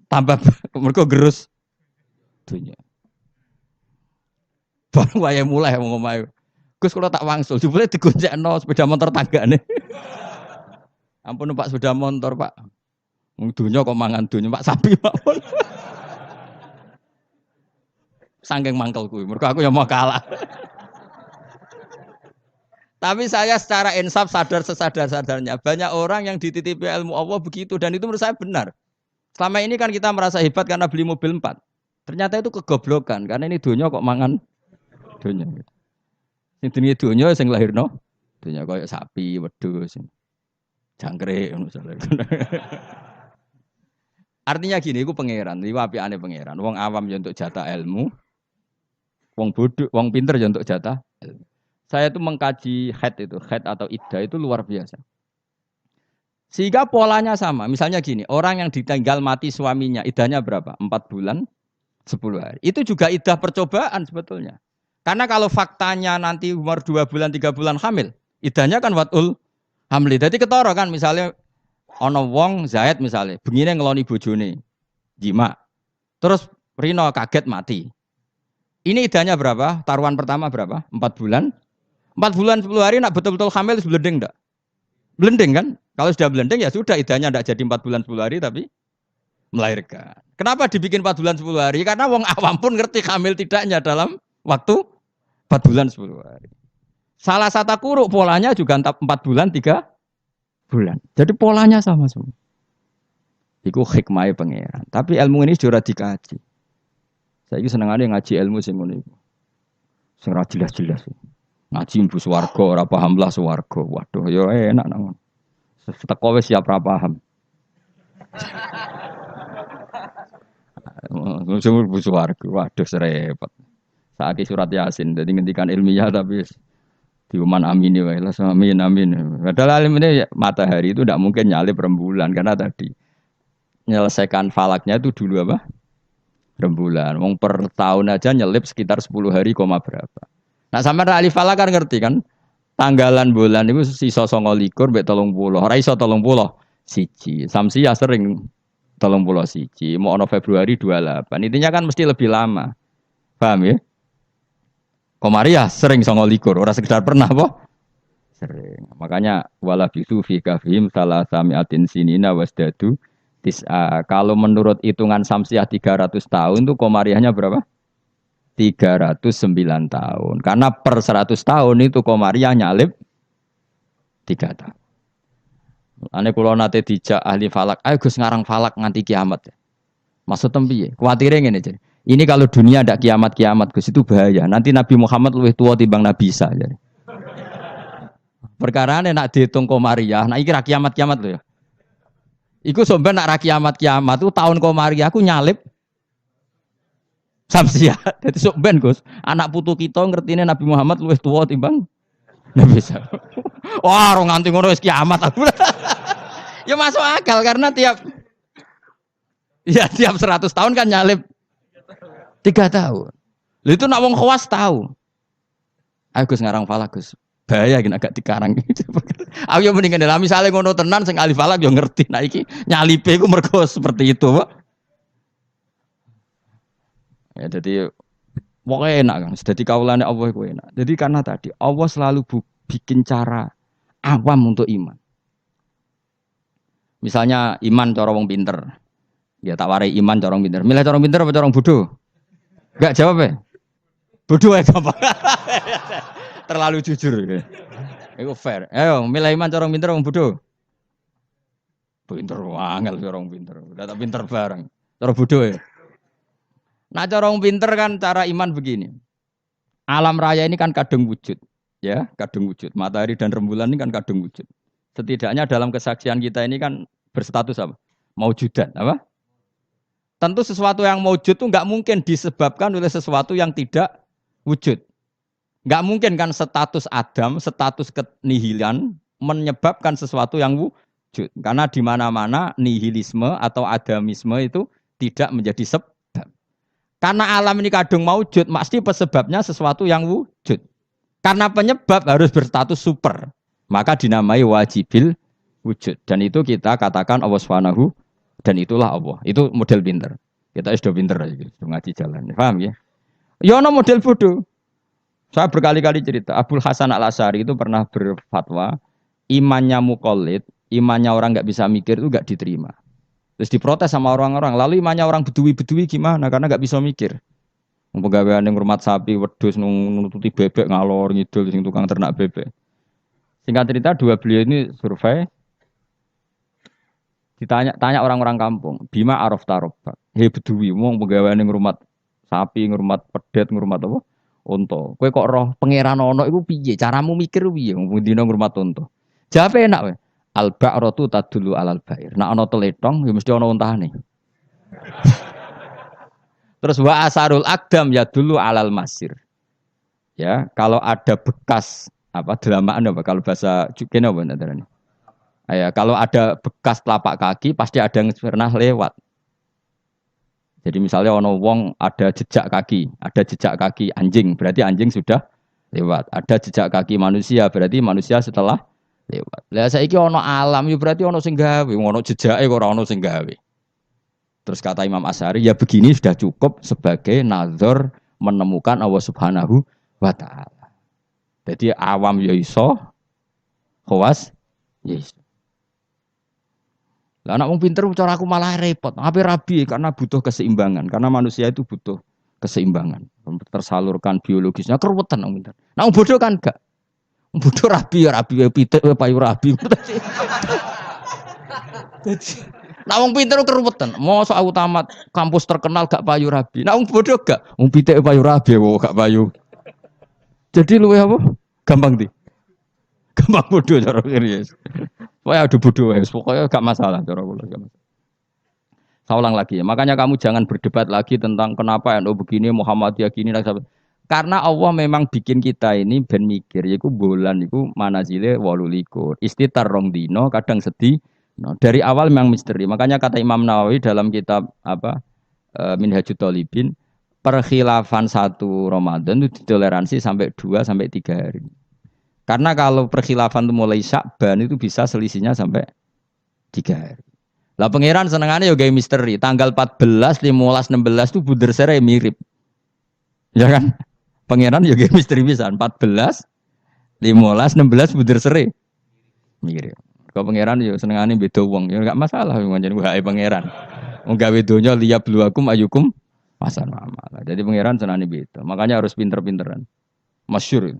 Tambah mergo gerus dunya. Baru wae mulai wong omahe. Gus kula tak wangsul, jebule digoncekno sepeda motor tanggane. Ampun Pak sepeda motor, Pak. Wong dunya kok mangan dunya, Pak sapi mawon. Saking mangkel kuwi, mergo aku ya mau kalah. Tapi saya secara insaf sadar sesadar-sadarnya banyak orang yang dititipi ilmu Allah begitu dan itu menurut saya benar. Selama ini kan kita merasa hebat karena beli mobil 4. Ternyata itu kegoblokan karena ini dunia kok mangan dunia. Sing dunia dunia sing lahirno dunia koyo sapi, wedhus, jangkrik misalnya. Artinya gini, iku pangeran, iku apikane pangeran. Wong awam ya untuk jatah ilmu, wong bodoh, wong pinter ya untuk jatah ilmu. Saya itu mengkaji haid atau iddah itu luar biasa. Sehingga polanya sama. Misalnya gini, orang yang ditinggal mati suaminya, iddahnya berapa? 4 bulan, 10 hari. Itu juga iddah percobaan sebetulnya. Karena kalau faktanya nanti umur 2 bulan, 3 bulan hamil, iddahnya kan watul hamli. Jadi ketara kan, misalnya ana wong Zaid misalnya, bengine ngeloni bojone, jima. Terus Rino kaget mati. Ini iddahnya berapa? Taruhan pertama berapa? 4 bulan. 4 bulan 10 hari nak betul-betul hamil blending enggak? Blending kan? Kalau sudah blending ya sudah iddahnya tidak jadi 4 bulan 10 hari tapi melahirkan. Kenapa dibikin 4 bulan 10 hari? Karena wong awam pun ngerti hamil tidaknya dalam waktu 4 bulan 10 hari. Salah satu kuruk polanya juga 4 bulan 3 bulan. Jadi polanya sama semua. Iku hikmahnya pangeran. Tapi ilmu ini sudah dikaji. Saya ini senengannya ngaji ilmu sing ngono iku. Sing ra jelas-jelas. Ngaji mbu swarga ora paham lah swarga. Waduh ya enak nang. Teko wis siap ra paham. Sing mbu swarga. Waduh repot. Saiki surat Yasin dadi ngendikan ilmiah tapi diuman amin wae lah amin amin. Padahal alim ini matahari itu tidak mungkin nyalip rembulan karena tadi menyelesaikan falaknya itu dulu apa? Rembulan. Wong per tahun aja nyelip sekitar 10 hari koma berapa. Nah sampean ahli falak kan ngerti kan? Tanggalan bulan itu sisa 29 mbek 30. Ora iso 30 siji. Samsia sering 30 siji. Mau ono Februari 28. Intinya kan mesti lebih lama. Paham ya? Komaria sering 29. Ora sekedar pernah apa? Sering. Makanya wala bisu fi kafihim salasamiatin sinina wasdadu tis'a. Kalau menurut hitungan Samsiah 300 tahun itu komariahnya berapa? 309 tahun. Karena per 100 tahun itu komariah nyalip 3 tahun. Ane kula nate dijak ahli falak, ayo Gus ngarang falak nganti kiamat. Maksud piye? Kuwatire ngene jadi. Ini kalau dunia ndak kiamat-kiamat Gus itu bahaya. Nanti Nabi Muhammad luwih tua timbang Nabi Isa jadi. Perkarane nak dihitung komariah, nah iki ra kiamat-kiamat lho ya. Iku sampeyan nak ra kiamat-kiamat itu tahun komariah aku nyalip Samsiah. Jadi sok ben Gus, anak putu kita ngertine Nabi Muhammad luwih tua timbang Nabi Isa. Wah, ora nganti ngono wis kiamat aku. Ya masuk akal karena tiap 100 tahun kan nyalip 3 tahun. Lha itu nak wong khawas tahu. Ayo Gus ngarang falak Gus. Bahaya gini agak dikarang. Aku yo mendingan dalam misale ngono tenan sing ahli falak yo ngerti. Nah iki nyalipe iku mergo seperti itu, Pak. Ya jadi pokoknya enak kan. Jadi kaulane Allah itu enak. Jadi karena tadi Allah selalu bikin cara awam untuk iman. Misalnya iman cara wong pinter. Ya tak warai iman cara wong pinter. Milih cara pinter apa cara bodoh? Enggak jawab ya. Bodoh ya gampang. Terlalu jujur. Itu fair. Ayo milih iman cara pinter wong bodoh. Pinter angel cara wong pinter. Udah tak pinter bareng. Cara bodoh ya. Nah cara orang pinter kan cara iman begini. Alam raya ini kan kadung wujud. Ya, kadung wujud. Matahari dan rembulan ini kan kadung wujud. Setidaknya dalam kesaksian kita ini kan berstatus apa? Maujudan, apa? Tentu sesuatu yang wujud itu nggak mungkin disebabkan oleh sesuatu yang tidak wujud. Nggak mungkin kan status Adam, status kenihilan menyebabkan sesuatu yang wujud. Karena di mana-mana nihilisme atau adamisme itu tidak menjadi sebab. Karena alam ini kadung maujud, pasti sebabnya sesuatu yang wujud. Karena penyebab harus berstatus super. Maka dinamai wajibil wujud. Dan itu kita katakan Allah Subhanahu dan itulah Allah. Itu model pinter. Kita sudah pinter aja, ngaji jalan. Paham ya? Ya ono model bodoh. Saya berkali-kali cerita, Abdul Hasan Al-Asy'ari itu pernah berfatwa, imannya muqallid, imannya orang nggak bisa mikir itu nggak diterima. Terus diprotes sama orang-orang. Lalu imannya orang bedui-bedui gimana? Karena nggak bisa mikir. Pegawaian yang ngurmat sapi, wedhus nututi bebek ngalor ngidul sing tukang ternak bebek. Singkat cerita dua beliau ini survei. Tanya orang-orang kampung, Bima Araf Tarobak. Hei bedui, wong pegawaian yang ngurmat sapi, ngurmat pedet, ngurmat apa? Unta. Kowe kok roh pangeran ana iku piye? Caramu mikir piye? Wong dina ngurmat unta. Jawabe enak wae. Al ba'ratu tadullu alal ba'ir. Nek ana teletong ya mesti ana untane. Terus wa asarul aqdam ya dulu alal masir. Ya, kalau ada bekas apa delamaan apa kalau bahasa kene apa nandarane. Ya, kalau ada bekas telapak kaki pasti ada yang pernah lewat. Jadi misalnya ono wong ada jejak kaki anjing, berarti anjing sudah lewat. Ada jejak kaki manusia, berarti manusia setelah lewat. Lah saiki ono alam ya berarti ono sing gawe, ono jejake kok ora ono sing gawe. Terus kata Imam Asy'ari, ya begini sudah cukup sebagai nazar menemukan Allah Subhanahu wa taala. Jadi awam ya iso, khawas ya iso. Lah anak wong pinter cara aku malah repot. Apa rabi karena butuh keseimbangan. Karena manusia itu butuh keseimbangan. Tersalurkan biologisnya keruwetan wong pinter. Nah wong bodoh kan enggak. Wong bodoh rabi pitik payu rabi. Nah wong pinter keruwetan. Mosok aku tamat kampus terkenal gak payu rabi. Nah wong bodoh gak. Wong pitik payu rabi gak payu. Jadi luwe apa? Gampang di. Gampang bodoh cara kiri. Pokoknya ada bodoh, pokoknya gak masalah cara kula. Saya ulang lagi ya. Makanya kamu jangan berdebat lagi tentang kenapa NU begini, Muhammadiyah gini. Karena Allah memang bikin kita ini ben mikir. Yaitu bulan itu manazile 18. Istitar rong dino, kadang sedih. No, dari awal memang misteri. Makanya kata Imam Nawawi dalam kitab Minhajut Thalibin, perkhilafan 1 Ramadan itu ditoleransi sampai 2 sampai 3 hari. Karena kalau perkhilafan itu mulai Sya'ban itu bisa selisihnya sampai 3 hari. Lah pangeran senengannya ya gawe misteri. Tanggal 14, 15, 16 itu bunder sere mirip. Ya kan? Pangeran ya gawe misteri pisan. 14, 15, 16 bunder sere mirip. Kalau pangeran ya senengannya beda wong. Ya enggak masalah pancen wae pangeran. Wong gawe donya liya bluakum ayukum masan amal. Jadi pangeran senengannya beda. Makanya harus pinter-pinteran. Masyhur.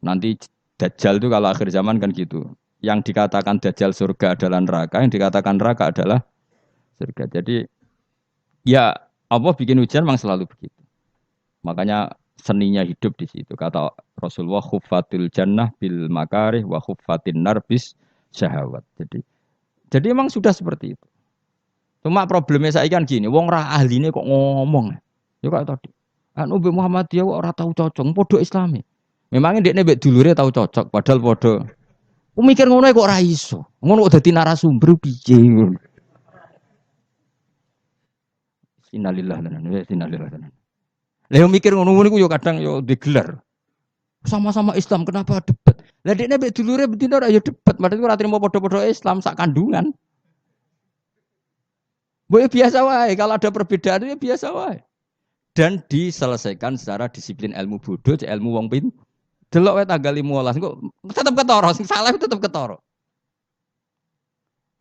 Nanti Dajjal itu kalau akhir zaman kan gitu. Yang dikatakan Dajjal surga adalah neraka, yang dikatakan neraka adalah surga. Jadi ya Allah bikin ujian memang selalu begitu. Makanya seninya hidup di situ. Kata Rasulullah, khuffatil jannah bil makarih wa khuffatin nar bis syahawat. Jadi memang sudah seperti itu. Cuma problemnya saya kan gini, wong ra ahline kok ngomong. Ya kayak tadi. Anu Muhammadiyah kok ora tau cocok, podo Islami. Memangnya dia nebek dulure tahu cocok, padahal podo. Aku mikir ngono kok ora iso. Ngono kok dadi narasumber piye ngono. Innalillahi wa inna ilaihi raji'un. Lah mikir ngono niku yo kadang yo digelar. Sama-sama Islam kenapa debat? Lah dia nebek dulure betina ora yo debat, padahal ora trimo podo-podo Islam sak kandungan. Boleh biasa wae, kalau ada perbedaan ya biasa wae. Dan diselesaikan secara disiplin ilmu bodoh, ilmu wong pinter. Delok wae tanggal 15 kok tetep ketara, sing salah tetep ketara.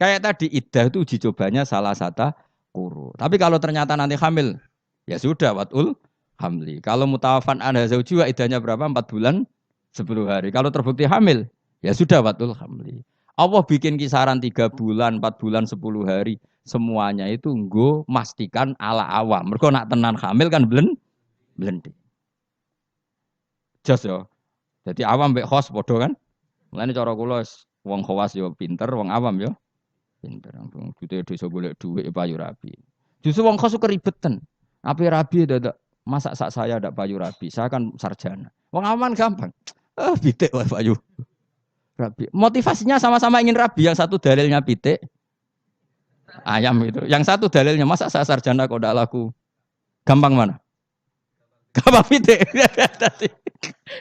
Kayak tadi iddah itu uji cobanya salah satu kuru. Tapi kalau ternyata nanti hamil, ya sudah watul hamli. Kalau mutawafan anha zauji wa iddahnya berapa? 4 bulan 10 hari. Kalau terbukti hamil, ya sudah watul hamli. Allah bikin kisaran 3 bulan, 4 bulan, 10 hari. Semuanya itu nggo mastikan ala awam. Mergo nak tenan hamil kan blending. Jos yo. Jadi awam mbek khos padha kan? Mulane cara kula wong khawas yo pinter, wong awam yo pinter. Ampun dite desa golek dhuwit payu rabi. Justru wong kos keribetan. Api rabi dadak masak sak saya ndak payu rabi. Saya kan sarjana. Wong aman gampang. Pitik wae payu. Rabi. Motivasinya sama-sama ingin rabi. Yang satu dalilnya pitik, ayam itu. Yang satu dalilnya masa saya sarjana kok ndak laku. Gampang mana? Gampang pitik.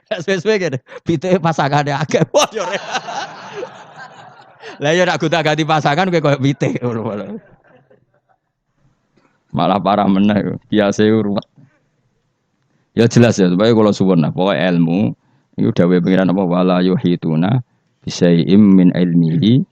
Sesuai gitu. Pitik pasangane akeh. Wah yo. Lah ya nak gonta-ganti pasangan kowe pitik. Malah parah meneh biasa ruwet. Ya jelas ya, supaya kalau suwun nah, pokoknya ilmu itu dawuh pengiran apa wala yuhituna bisyai'im min ilmihi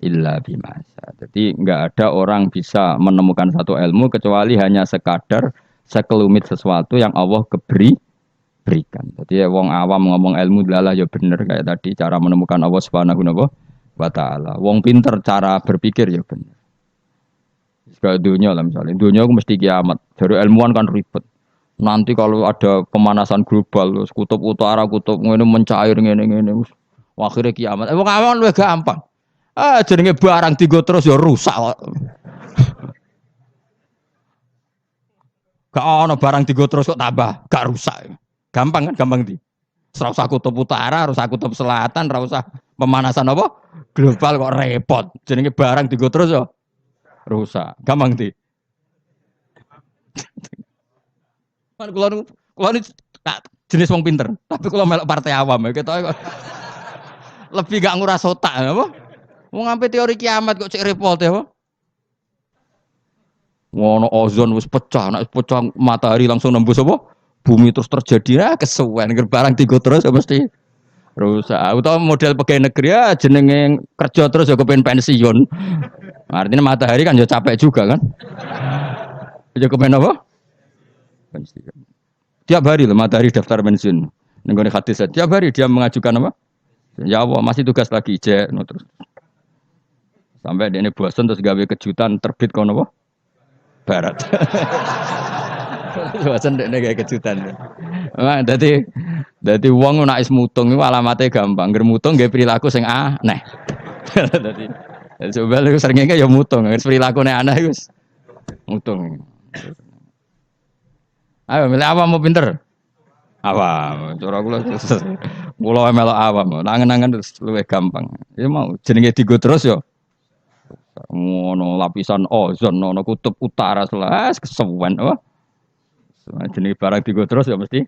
illa bima. Jadi enggak ada orang bisa menemukan satu ilmu kecuali hanya sekadar sekelumit sesuatu yang Allah berikan. Jadi ya, wong awam ngomong ilmu adalah ya bener kayak tadi cara menemukan Allah Subhanahu wa taala. Wong pinter cara berpikir ya bener. Kayak dunia lah misalnya, dunia aku mesti kiamat. Dari ilmuwan kan ribet. Nanti kalau ada pemanasan global, kutub utara, kutub ini mencair ngene. Akhirnya kiamat. Wong awam luwih gampang. Jenenge barang tiga terus ya rusak. Gak ono barang tiga terus kok tambah, gak rusak. Gampang kan, gampang di. Ora usah kutub utara, ora usah kutub selatan, ora usah pemanasan apa? Global kok repot. Jenenge barang tiga terus ya rusak. Gampang di. Kan kula ini jenis wong pinter, tapi kula melok partai awam ya ketoke kok. Lebih gak nguras otak apa? Wong ngampe teori kiamat kok cek repot ya apa? Ngono ozon wis pecah, nek pecah matahari langsung nembus apa? Bumi terus terjadi kesuwen barang tiga terus ya mesti rusak. Utawa model pegawai negeri ya jenenge kerja terus ya kepen pensiun. Artinya matahari kan ya capek juga kan? Ya kepen apa? Pensiun. Tiap hari loh matahari daftar pensiun. Nenggone hadis tiap hari dia mengajukan apa? Ya Allah masih tugas lagi ijek no, terus. Sampai dia ini bosan terus gawe kejutan terbit kono apa? Barat. Bosan dia gawe kejutan. Nah, dadi wong nek is mutung iku alamate gampang. Ngger mutung gawe perilaku sing aneh. Dadi coba lu seringnya ya mutung, perilaku aneh iku mutung. Ayo milih awam mau pinter. Awam, cara kula melok awam. Nangen-nangen terus luwih gampang. Ya mau jenenge digo terus ya. Ngono lapisan ozon ono kutub utara selas kesuwen apa. Jenenge barang digo terus ya mesti.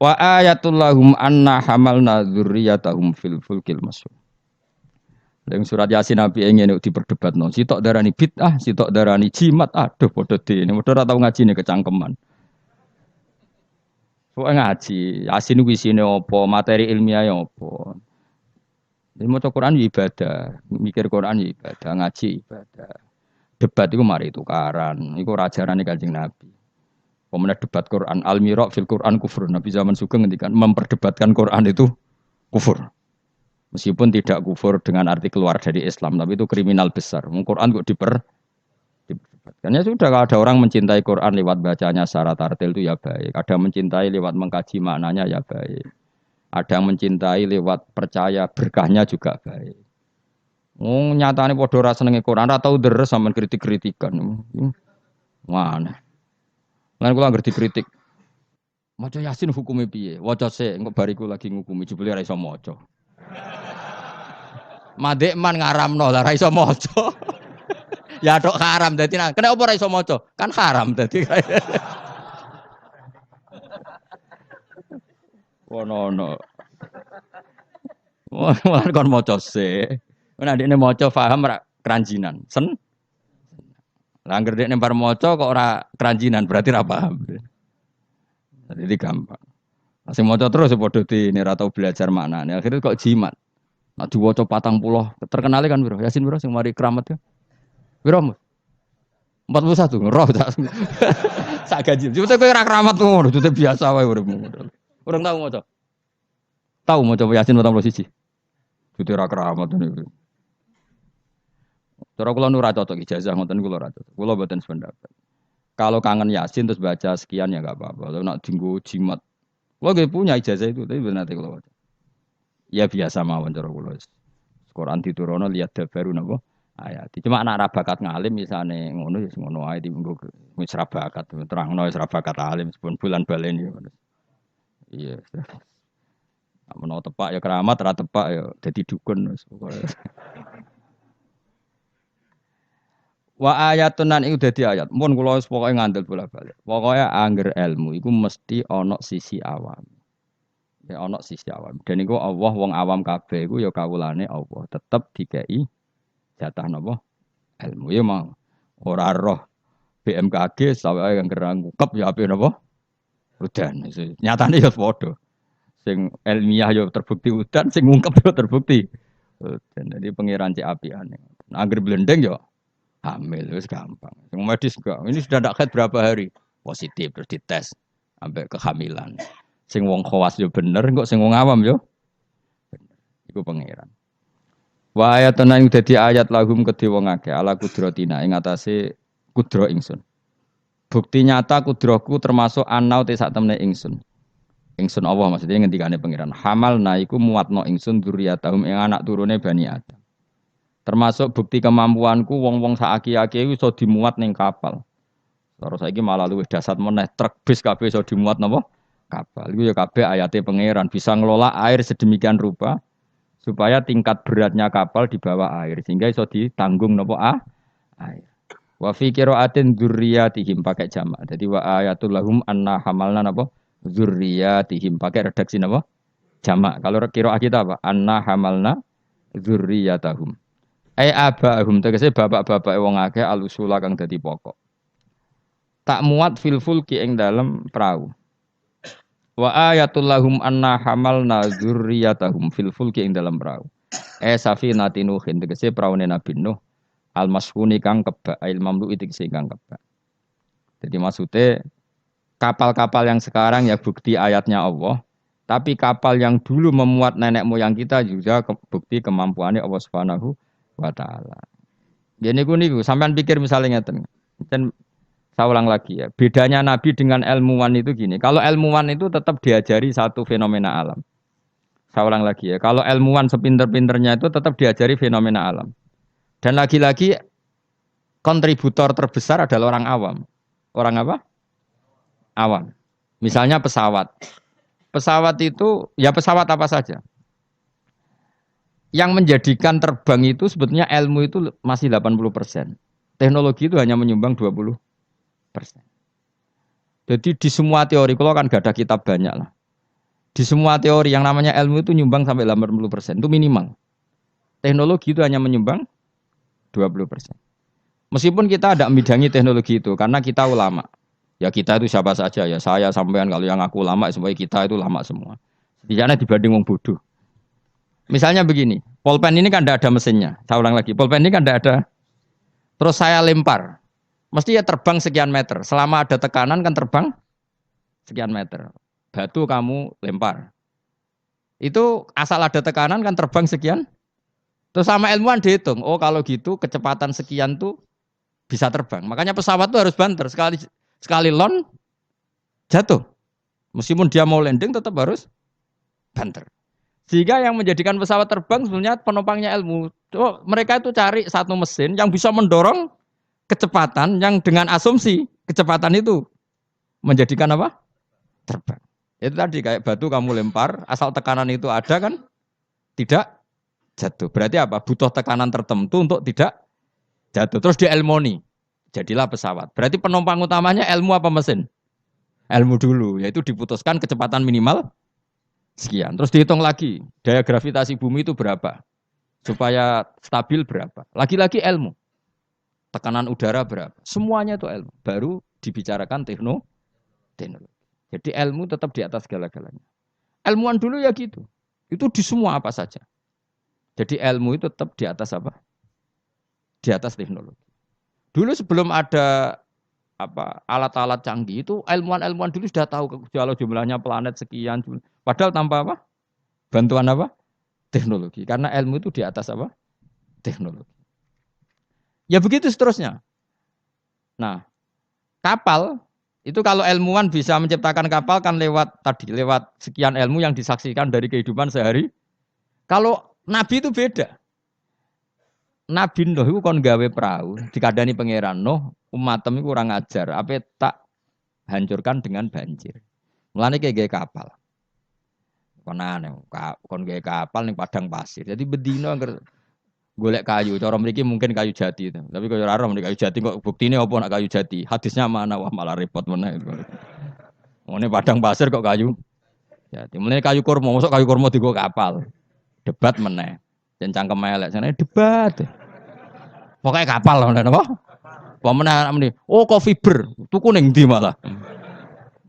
Wa ayatul lahum anna hamalna dzurriyyatahum fil fulkil masyhur. Yang surat Yasin Nabi ingin diperdebatno. Sitok darani bid'ah, sitok darani jimat. Aduh padha dene. Padha ora tau ngajine kecangkeman. Soale ngaji, Yasin kuwi isine apa, materi ilmiah apa. Jadi maca Quran ibadah, mikir Quran ibadah, ngaji ibadah. Debat iku mari tukaran. Iku ora ajarane Kanjeng Nabi. Pemenang debat Quran, al-mira' fil Quran kufur. Nabi zaman Sugeng ngendikan memperdebatkan Quran itu kufur. Meskipun tidak kufur dengan arti keluar dari Islam, tapi itu kriminal besar. Quran kok diperdebatkan. Ya sudah, kalau ada orang mencintai Quran lewat bacanya secara tartil itu ya baik. Ada yang mencintai lewat mengkaji maknanya ya baik. Ada yang mencintai lewat percaya berkahnya juga baik. Nyatane padha ora senenge Quran, ora tau deres sampean kritik-kritikan. Mana? Lan kula anggere dikritik. Maca Yasin hukume piye? Waca sik, engko bariku lagi ngukumi jebule ora iso maca. Mandek man ngaramno lah ra iso maca. Ya tok haram dadi kena apa ora iso maca? Kan haram dadi. Ono. Wah kon maca sik. Nek ndekne maca paham ra keranjinan. Lah anggere dekne bar maca kok ora keranjinan berarti ra paham. Jadi gampang. Sing maca terus padha dene ora tau belajar maknane. Akhirnya kok jimat. Nek diwaca 40 terkenal kan piro? Yasin piro sing mari keramat ya? Piro? 41 roh tak. Sak gaji. Cuma kowe ora keramat ngono, itu biasa wae uripmu. Urung tau maca. Tahu maca Yasin 41. Itu ora keramat niku. Cara kula nu ora cocok ijazah ngoten kula ora cocok. Kula mboten sependapat. Kalau kangen Yasin terus baca sekian ya enggak apa-apa. Kalau nak dinggo jimat. Kula nggih punya ijazah itu, tapi bener kula baca. Ya biasa mawon cara kula. Quran diturunno lihat dabaru napa ayat. Cuma anak rabakat ngalim misalnya ngono ya ngono ae dienggo wis rabakat terangno wis rabakat alim pun bulan balen ya. Iya. Menawa tepak ya keramat, ora tepak ya dadi dukun wis pokoke. Wa ayatun nan iku dadi ayat. Mun kula wis pokoke ngandel bolak-balik. Pokoke angger ilmu iku mesti ana sisi awam. Ya ana sisi awam. Dan iku Allah wong awam kabeh iku ya kawulane Allah. Tetep dikei jatah napa? Ilmu ya mau. Ora roh BMKG sawae yang gerang ngukep ya ape napa? Udan. Nyatane ya padha. Sing ilmiah yo terbukti udan, sing ngungkep yo terbukti udan. Jadi pangeran cek apiane. Angger blendeng yo hamil wis gampang. Sing medis enggak. Ini sudah ndak haid berapa hari? Positif terus dites sampai kehamilan. Sing wong khawas yo bener, kok sing wong awam yo bener. Iku pangeran. Wa ayatun ing dadi ayat lahum kedhe wong akeh ala kudratina ing atase kudra ingsun. Bukti nyata kudraku termasuk anau te sak temne ingsun. Ingsun Allah maksudnya ngendikane pangeran hamalna iku muatno ingsun dzurriyyatahum ing anak turune Bani Adam. Termasuk bukti kemampuanku wong-wong saaki-aki iso dimuat ning kapal. Terus saiki malah luwih dasar meneh truk bis kabeh iso dimuat napa? Kapal. Iku ya kabeh ayate pangeran bisa ngelola air sedemikian rupa supaya tingkat beratnya kapal di bawah air sehingga iso ditanggung napa air. Wa fi qiraatin dzurriyyatihim pakai jamak. Jadi wa ayatul lahum anna hamalna napa? Dzurriyyatihim pakai redaksi napa? Jamak. Kalau qiraah kita apa? Anna hamalna dzurriyyatahum. Abahum tegese bapak-bapak wong akeh alusula kang dadi pokok. Tak muat fil fulki ing dalem perahu. Wa ayatul lahum anna hamalna dzurriyyatahum fil fulki ing dalem perahu. Safinatin Nuhin tegese praune Nabi Nuh al-masfuni kang kebak il mamlu tegese kang kebak. Jadi maksudnya kapal-kapal yang sekarang ya bukti ayatnya Allah, tapi kapal yang dulu memuat nenek moyang kita juga bukti kemampuannya Allah Subhanahu wa taala. Ya niku sampean pikir misalnya ngeten. Dan saya ulang lagi ya, bedanya Nabi dengan ilmuwan itu gini. Kalau ilmuwan itu tetap diajari satu fenomena alam. Saya ulang lagi ya, kalau ilmuwan sepinter-pinternya itu tetap diajari fenomena alam. Dan lagi-lagi kontributor terbesar adalah orang awam. Orang apa? Awam. Misalnya pesawat. Pesawat itu, ya pesawat apa saja. Yang menjadikan terbang itu sebetulnya ilmu itu masih 80%. Teknologi itu hanya menyumbang 20%. Jadi di semua teori, kalau kan gak ada kitab banyak lah. Di semua teori yang namanya ilmu itu nyumbang sampai 80%. Itu minimal. Teknologi itu hanya menyumbang 20%. Meskipun kita ada membidangi teknologi itu, karena kita ulama. Ya kita itu siapa saja ya, saya sampean kalau yang aku ulama, semuanya kita itu ulama semua. Setidaknya dibanding wong bodoh. Misalnya begini, pulpen ini kan tidak ada mesinnya. Saya ulang lagi, pulpen ini kan tidak ada. Terus saya lempar, mesti ya terbang sekian meter. Selama ada tekanan kan terbang sekian meter. Batu kamu lempar. Itu asal ada tekanan kan terbang sekian. Terus sama ilmuwan dihitung, oh kalau gitu kecepatan sekian tuh bisa terbang. Makanya pesawat tuh harus banter. Sekali lon jatuh. Meskipun dia mau landing tetap harus banter. Sehingga yang menjadikan pesawat terbang sebenarnya penumpangnya ilmu. Oh, mereka itu cari satu mesin yang bisa mendorong kecepatan yang dengan asumsi kecepatan itu menjadikan apa? Terbang. Itu tadi kayak batu kamu lempar, asal tekanan itu ada kan tidak jatuh. Berarti apa? Butuh tekanan tertentu untuk tidak jatuh. Terus dielmoni. Jadilah pesawat. Berarti penumpang utamanya ilmu apa mesin? Ilmu dulu, yaitu diputuskan kecepatan minimal sekian. Terus dihitung lagi, daya gravitasi bumi itu berapa? Supaya stabil berapa? Lagi-lagi ilmu. Tekanan udara berapa? Semuanya itu ilmu. Baru dibicarakan teknologi. Jadi ilmu tetap di atas segala-galanya. Ilmuwan dulu ya gitu. Itu di semua apa saja. Jadi ilmu itu tetap di atas apa? Di atas teknologi. Dulu sebelum ada alat-alat canggih itu ilmuwan-ilmuwan dulu sudah tahu kalau jumlahnya planet sekian. Padahal tanpa apa? Bantuan apa? Teknologi. Karena ilmu itu di atas apa? Teknologi. Ya begitu seterusnya. Nah, kapal itu kalau ilmuwan bisa menciptakan kapal kan lewat sekian ilmu yang disaksikan dari kehidupan sehari. Kalau Nabi itu beda. Nabi Nuh iku kon gawe perahu, dikandani pangeran Nuh, umatem iku kurang ajar, ape tak hancurkan dengan banjir. Mulane kayak gawe kapal. Konane, kon gawe kapal ning padang pasir. Jadi bedino angger golek kayu, cara mriki mungkin kayu jati itu. Tapi kaya ora roh kayu jati kok buktine apa nak kayu jati? Hadisnya mana? Wah malah repot meneh. Ngene padang pasir kok kayu jati. Mulane kayu kurma, mosok kayu kurma digo kapal. Debat meneh. Jan cangkem elek, jane debat. Pokoke kapal ngono napa? Apa meneh oh kok fiber, tuku ning ndi malah.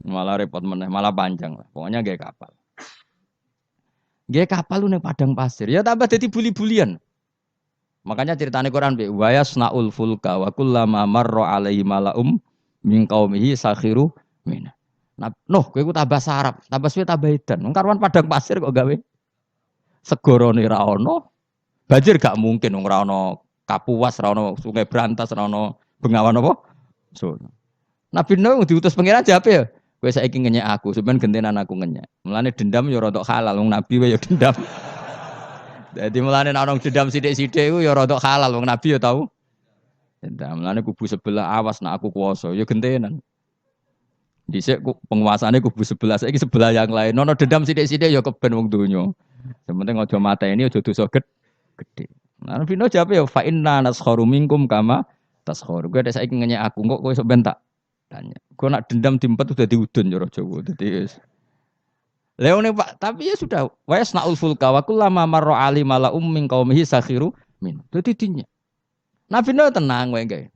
Malah repot meneh, malah panjang. Pokoknya gawe kapal. Gawe kapal lu ning padang pasir. Ya tambah dadi buli-bulian. Makanya ceritane Quran be wa yasnaul fulka wa kullama marra alaihi malaum min qaumihi sakhiru min. Noh, kowe ku tambah sarap, tambah suwe tambah edan. Wong karwan padang pasir kok gawe segorone ra ono. Banjir gak mungkin wong ora ono Kapuas, ora ono Sungai Brantas, ora ono Bengawan apa? So. Nabi Nuh diutus pangeran jape ya. Kowe saiki ngenyek aku, sampeyan gentenan aku ngenyek. Mulane dendam ya rada halal, wong nabi wae ya dendam. Dadi mulane nek ana dendam sithik-sithik iku ya rada halal, wong nabi ya tau. Dendam. Mulane kubu sebelah awas nek aku kuwasa, ya gentenan. Dhisik penguasane kubu sebelah, saiki sebelah yang lain. Ono dendam sithik-sithik ya keben wong donya. Sementing aja mateni aja dosa gede. Nah, Nabi Nuh jawab ya fa inna naskharu minkum kama taskharu. Kowe nek saiki ngenyek aku kok kowe sok ben tak tanya. Kowe nak dendam diempet udah diudun cara Jawa. Dadi Leone Pak, tapi ya sudah wa yasnaul fulka wa kullama marra ali mala min qaumihi sakhiru min. Dadi dinya. Nabi Nuh tenang wae gawe.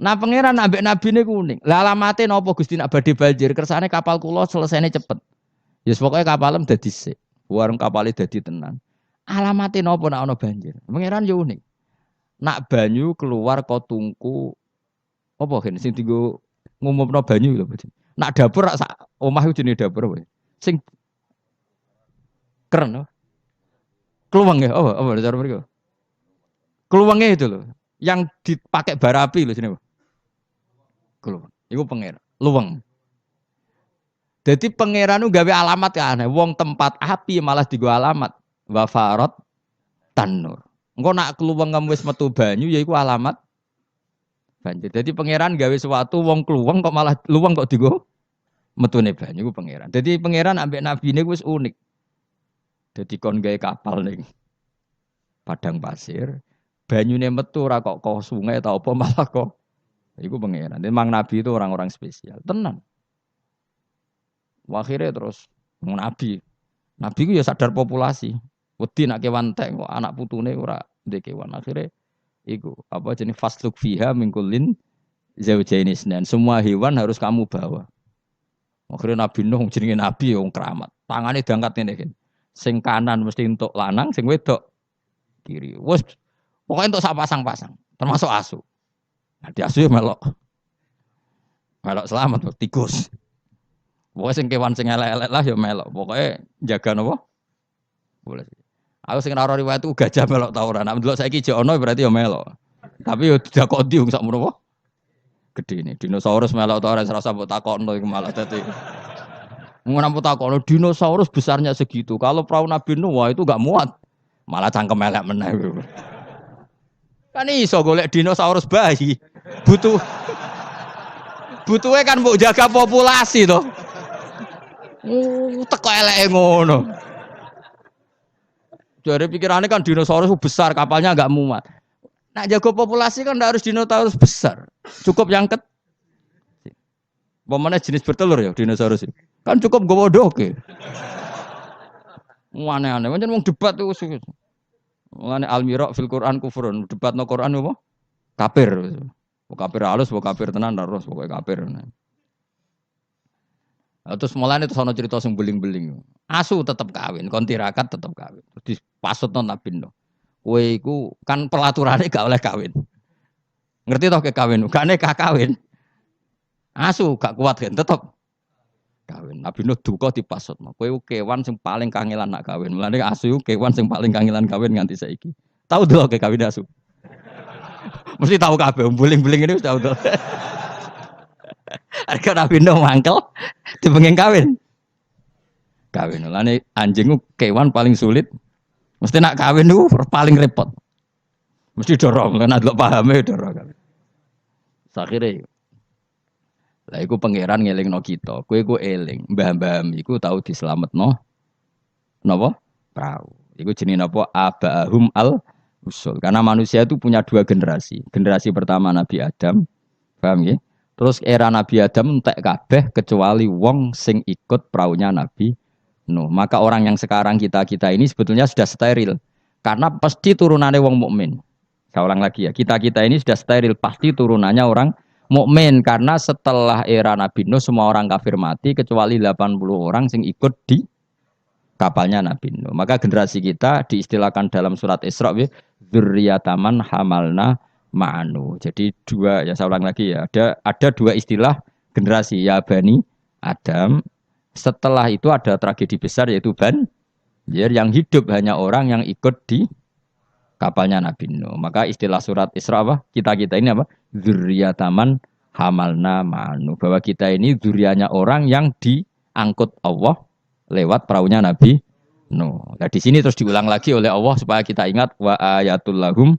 Nah pangeran ambek nabine kuning. Lah alamate napa Gusti nak badhe banjir kersane kapal kula selesainya cepet. Ya pokoke kapalem dadi sik. Warung kapale dadi tenan. Alamate napa nek ana banjir? Pangeran yo unik. Nak banyu keluar kok tungku apa gen sing dienggo ngumumno banyu lho. Nak dapur sak omah iku jenenge dapur apa? Sing keren. Kluweng ya apa cara mriko? Kluwenge itu loh. Yang dipakai bara api lho jenenge. Kluweng. Iku pangeran. Luweng. Jadi pangeran gawe alamat ya aneh. Wong tempat api malah digo alamat. Wafarot tanur. Engko nak kluweng wis metu banyu ya iku alamat banjir. Jadi pangeran gawe sesuatu wong kluweng kok malah luweng kok digo metune banyu iku pangeran. Jadi pangeran ambek nabine wis unik. Jadi kon gawe kapal ning padang pasir, banyune metu ora kok sungai ta apa malah kok iku pangeran. Memang nabi itu orang-orang spesial. Tenan. Akhirnya terus nabi ku ya sadar populasi. Wedi nak kewan tek kok anak putune ora ndek kewan. Akhirnya iku apa jenis fasluk fiha min kullin zaujaini isnan. Semua hewan harus kamu bawa. Akhirnya Nabi Nuh jenenge nabi wong keramat. Tangane diangkat ngene iki. Sing kanan mesti entuk lanang, sing wedok kiri. Wes pokoke entuk sak pasang-pasang, termasuk asu. Nah, di asu ya melok selamat tikus. Pokoknya sing kewan sing elek-elek lah ya melok. Pokoknya jaga napa? Boleh. Aku sing ora riwayat gajah melok ta ora. Nek ndelok saiki jek ono berarti ya melok. Tapi yo didakoni wong sak menawa. Gedhe ne. Dinosaurus melok ta ora serasa mbok takokno iku malah dadi. Ngono mbok takokno dinosaurus besarnya segitu. Kalau perahu Nabi Nuh wah itu enggak muat. Malah cangkem elek meneh. Kan iso golek dinosaurus bayi. Butuhe kan mbok jaga populasi to. Teko eleke ngono. Dari pikirannya kan dinosaurus besar, kapalnya enggak muat. Nak jaga populasi kan enggak harus dinosaurus besar. Cukup yang Pemane jenis bertelur ya dinosaurus. Kan cukup gowo doke. Aneh-aneh, pancen wong debat itu. Mulane al-mira' fil Qur'an kufrun. Debatno Qur'an apa? Kafir. Kafir halus, kafir tenan terus pokoke kafir. Terus mulane terus ana cerita sing beling-beling. Asu tetep kawin, kon tirakat tetep kawin. Terus dipasutno Nabi Nuh. Kowe iku kan pelaturane gak oleh kawin. Ngerti toh ke kawin? Gak nekah kawin. Asu gak kuat kan tetep kawin. Nabi Nuh duka dipasutno. Kowe kewan sing paling kangelan nak kawin. Mulane asu kewan sing paling kangelan kawin nganti saiki. Tahu delok ke kawin asu. Mesti tahu kabeh, beling-beling ini wis tahu delok. Harga Nabi Nuh mangkel dipengin kawin. Kawin. Lane anjing ku kewan paling sulit. Mesti nak kawin ku paling repot. Mesti dorong kan delok pahame dorong kan. Akhire lah iku pangeran ngelingno kita. Kowe iku eling, mbah-mbah iku tau dislametno napa? Perahu. Iku jenenge napa? Abahum al usul. Karena manusia itu punya dua generasi. Generasi pertama Nabi Adam, paham ya? Terus era Nabi Adam entek kabeh kecuali wong sing ikut perahunya Nabi Nuh. Maka orang yang sekarang kita ini sebetulnya sudah steril. Karena pasti turunannya wong mukmin. Saya ulang lagi ya, kita ini sudah steril, pasti turunannya orang mukmin karena setelah era Nabi Nuh semua orang kafir mati kecuali 80 orang sing ikut di kapalnya Nabi Nuh. Maka generasi kita diistilahkan dalam surat Isra dzurriyyataman hamalna ma'anu. Jadi dua, ya saya ulang lagi ya, ada dua istilah generasi ya Bani Adam. Setelah itu ada tragedi besar yaitu Banjir yang hidup hanya orang yang ikut di kapalnya Nabi Nuh. Maka istilah surat Isra apa? Kita ini apa? Dzurriyyataman hamalna ma'anu. Bahwa kita ini dzurriyyahnya orang yang diangkut Allah lewat perahunya Nabi Nuh. Nah, di sini terus diulang lagi oleh Allah supaya kita ingat wa ayatul lahum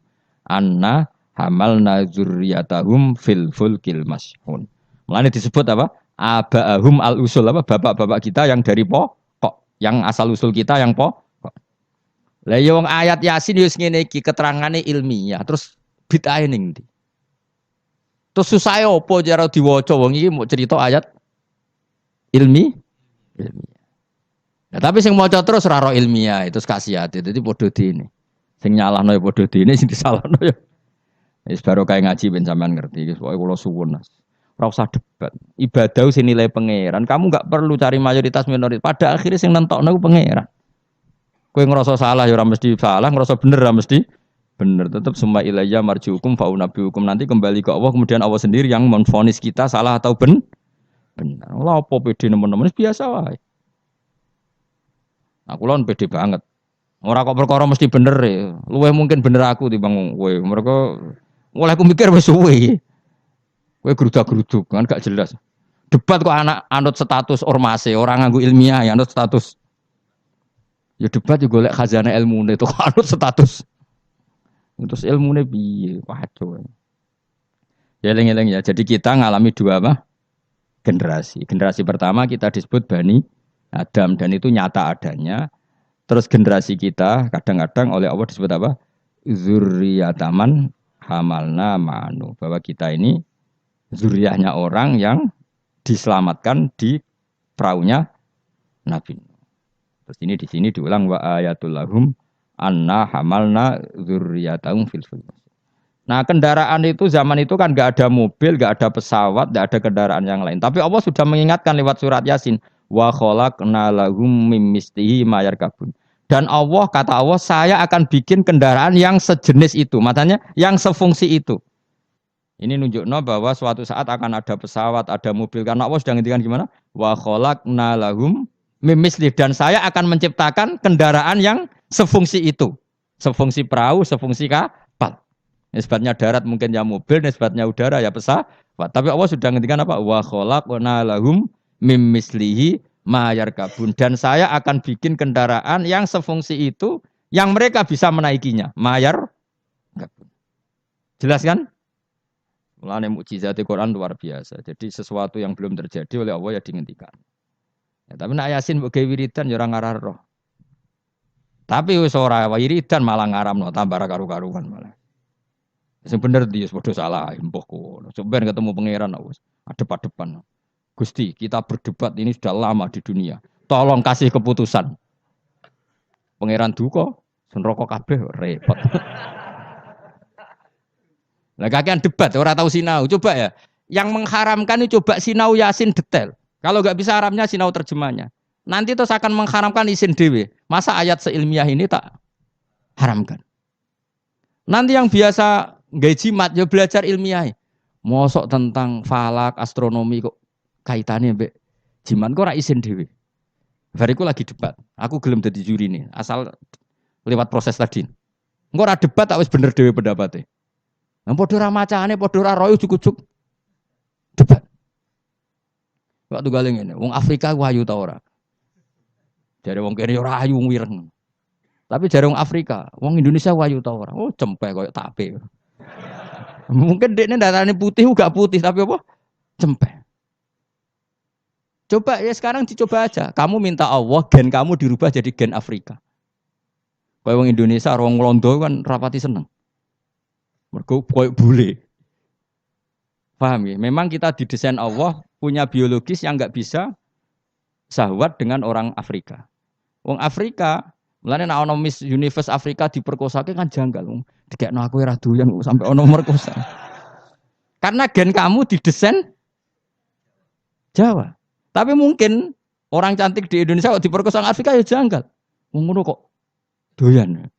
anna hamalna dzurriyyatahum fil fulkil mashhun. Mulane disebut apa? Abahum al usul apa? Bapak-bapak kita yang dari pokok, yang asal usul kita yang pokok. Lah ya wong ayat Yasin yo ngene iki keterangane ilmiah, terus bid'ah ning ndi? Terus susah opo cara diwaca wong iki mau cerita ayat ilmiah. Nah, tapi sing maca terus ora ro ilmiah itu kasiat. Dadi padha dene. Sing nyalahno ya padha dene, sing disalahno ya. Wis baru kayak ngaji ben sampean ngerti. Pokoke kula suwun. Ora usah debat. Ibadah sing nilai pangeran. Kamu enggak perlu cari mayoritas minoritas. Pada akhirnya sing nentokno ku pangeran. Kowe ngerasa salah ya ora mesti salah, ngerasa bener ora mesti bener. Tetap semua ilayya marjiukum faunabiukum, nanti kembali ke Allah, kemudian Allah sendiri yang menvonis kita salah atau benar. Lah apa pede nemen-nemen biasa wae. Aku lawan pede banget. Ora kok perkara mesti bener ya. Luwih mungkin bener aku timbang kowe. Mereka mulai aku mikir wis suwe. Kowe gerudak-geruduk kan gak jelas. Debat kok anak anut status ormase, orang nganggo ilmiah ya anut status. Ya debat ya golek khazanah ilmune itu anut status. Terus ilmune piye? Waduh. Ya eling-eling ya. Jadi kita ngalami dua apa? Generasi. Generasi pertama kita disebut Bani Adam dan itu nyata adanya. Terus generasi kita kadang-kadang oleh Allah disebut apa? Zurriyataman hamalna ma'anu. Bahwa kita ini zuriyahnya orang yang diselamatkan di perahunya Nabi. Terus ini di sini diulang wa ayatul lahum anna hamalna zurriyatahum fil fulk. Nah, kendaraan itu zaman itu kan enggak ada mobil, enggak ada pesawat, enggak ada kendaraan yang lain. Tapi Allah sudah mengingatkan lewat surat Yasin wa khalaqna lahum mim mislihi ma yarkabun. Dan Allah kata Allah, saya akan bikin kendaraan yang sejenis itu, makanya yang sefungsi itu. Ini nunjukno bahwa suatu saat akan ada pesawat, ada mobil karena Allah sudah ngendikan gimana? Wa khalaqna lahum mim mislihi, dan saya akan menciptakan kendaraan yang sefungsi itu. Sefungsi perahu, sefungsi kapal. Nisbatnya darat mungkin ya mobil, nisbatnya udara ya pesawat. Tapi Allah sudah ngendikan apa? Wa khalaqna lahum mim mislihi ma yarkabun, dan saya akan bikin kendaraan yang sefungsi itu yang mereka bisa menaikinya. Ma yarkabun. Jelas kan? Mulane mukjizat Quran luar biasa. Jadi sesuatu yang belum terjadi oleh Allah ya dihentikan. Ya, tapi nak Yasin mbok gawe wiridan ya ora ngarah roh. Tapi wis ora wiridan malah ngaramno tambah karu-karuan malah. Sing bener dia padha salah mbok kono. Coba ketemu pangeran wis adep-adepan. Gusti, kita berdebat ini sudah lama di dunia. Tolong kasih keputusan. Pangeran duka, senroko kabeh repot. Lah kakean debat ora tahu sinau. Coba ya. Yang mengharamkan itu coba sinau Yasin detail. Kalau enggak bisa Arabnya sinau terjemahnya. Nanti terus akan mengharamkan isin dewe. Masa ayat seilmiah ini tak haramkan? Nanti yang biasa nggak jimat ya belajar ilmiah. Mosok tentang falak, astronomi kok kaitannya mbek jimat kok ora isin dhewe. Bariku lagi debat. Aku gelem dadi juri nih, asal lewat proses tadi. Engko ora debat tak wis bener dhewe pendapate. Lah padha ora macane, padha ora royo juk-juk debat. Waktu gale ngene, wong Afrika ku ayu ta ora? Jare wong kene ora ayu wong wireng. Tapi jarang Afrika, wong Indonesia wayu tau ora. Oh, cempek koyo tape. Mungkin dekne darane putih gak putih tapi apa? Cempek. Coba ya sekarang dicoba aja. Kamu minta Allah gen kamu dirubah jadi gen Afrika. Kayak wong Indonesia, wong Londo kan rapati seneng. Mergo koyo bule. Paham ya? Memang kita didesain Allah punya biologis yang nggak bisa sahwat dengan orang Afrika. Wong Afrika, mulane nek ana Miss Universe Afrika diperkosake kan janggal. Dikekno aku ora doyan sampai ana merkosa. Karena gen kamu didesain Jawa. Tapi mungkin orang cantik di Indonesia kok diperkosa Afrika ya janggal. Wong ngono kok doyan.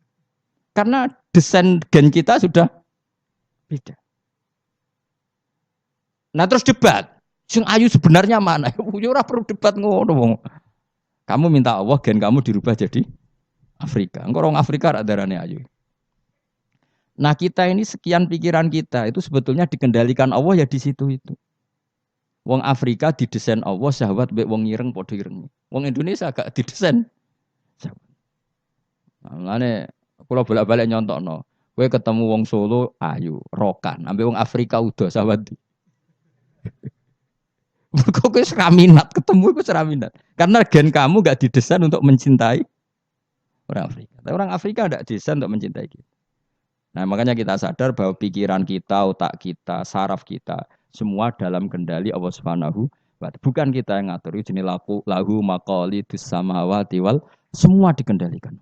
Karena desain gen kita sudah beda. Nah terus debat. Sing ayu sebenarnya mana? Ya ora perlu debat ngono wong. Kamu minta Allah gen kamu dirubah jadi Afrika. Engko orang Afrika rak darane ayu. Nah kita ini sekian pikiran kita itu sebetulnya dikendalikan Allah ya di situ itu. Wong Afrika didesain Allah syahwat mbek wong ireng padha ireng. Wong Indonesia gak didesain syahwat. Nah, ngene kula bolak-balik nyontokno. Kowe ketemu wong Solo ayu, rokan, ambek wong Afrika udah syahwat. Kok kowe ora minat ketemu iku ora minat. Karena gen kamu gak didesain untuk mencintai orang Afrika. Tapi orang Afrika tidak didesain untuk mencintai kita. Nah, makanya kita sadar bahwa pikiran kita, otak kita, saraf kita semua dalam kendali Allah Subhanahu wa taala. Bukan kita yang ngatur. Jenis lahu maqalidus samawati wal semua dikendalikan.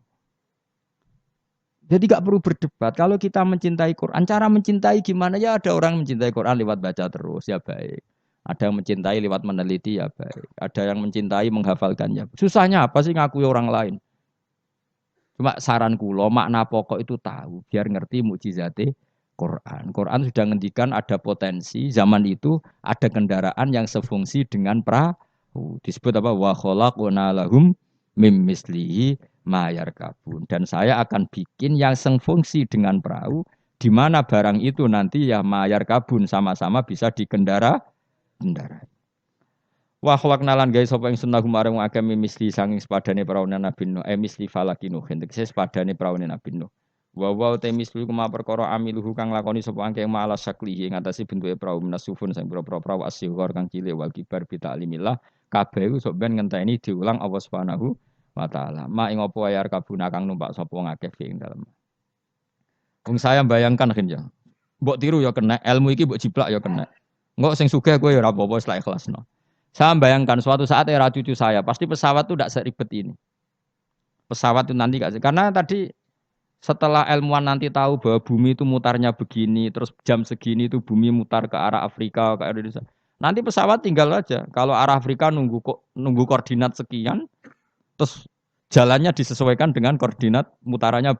Jadi gak perlu berdebat. Kalau kita mencintai Quran, cara mencintai gimana ya? Ada orang mencintai Quran lewat baca terus ya baik. Ada yang mencintai lewat meneliti ya baik. Ada yang mencintai menghafalkan ya. Susahnya apa sih ngakui orang lain? Cuma saran kula makna pokok itu tahu biar ngerti mukjizate Quran. Quran sudah ngendikan ada potensi zaman itu ada kendaraan yang sefungsi dengan perahu. Disebut apa? Wa khalaqna lahum mim mislihi ma yarkabun. Dan saya akan bikin yang sefungsi dengan perahu di mana barang itu nanti ya ma yarkabun sama-sama bisa dikendarai. Wa khalaqna lan gawe sapa ing sunnah marang agami misli sanging sepadane praune Nabi Nuh misli falakinu tegese sepadane praune Nabi Nuh wa te misli kuma perkara amiluhu kang lakoni sapa angke ma'ala saklihi ngatasi bentuke prau menasufun sing pira-pira prau asyghar kang cilik wal kibar bi ta'limillah kabeh iku sok ben ngenteni diulang Allah Subhanahu wa taala ma ing apa ayar kabuna kang numpak sapa ngakeh ing dalem wong saya bayangkan ya mbok tiru ya kena ilmu iki mbok jiplak ya kena engko sing sugih kowe ya ora apa-apa wis lak ikhlasno. Saya bayangkan suatu saat era cucu saya, pasti pesawat itu tidak seribet ini. Pesawat itu nanti, karena tadi setelah ilmuwan nanti tahu bahwa bumi itu mutarnya begini, terus jam segini itu bumi mutar ke arah Afrika, ke Indonesia. Nanti pesawat tinggal aja. Kalau arah Afrika nunggu koordinat sekian, terus jalannya disesuaikan dengan koordinat mutarannya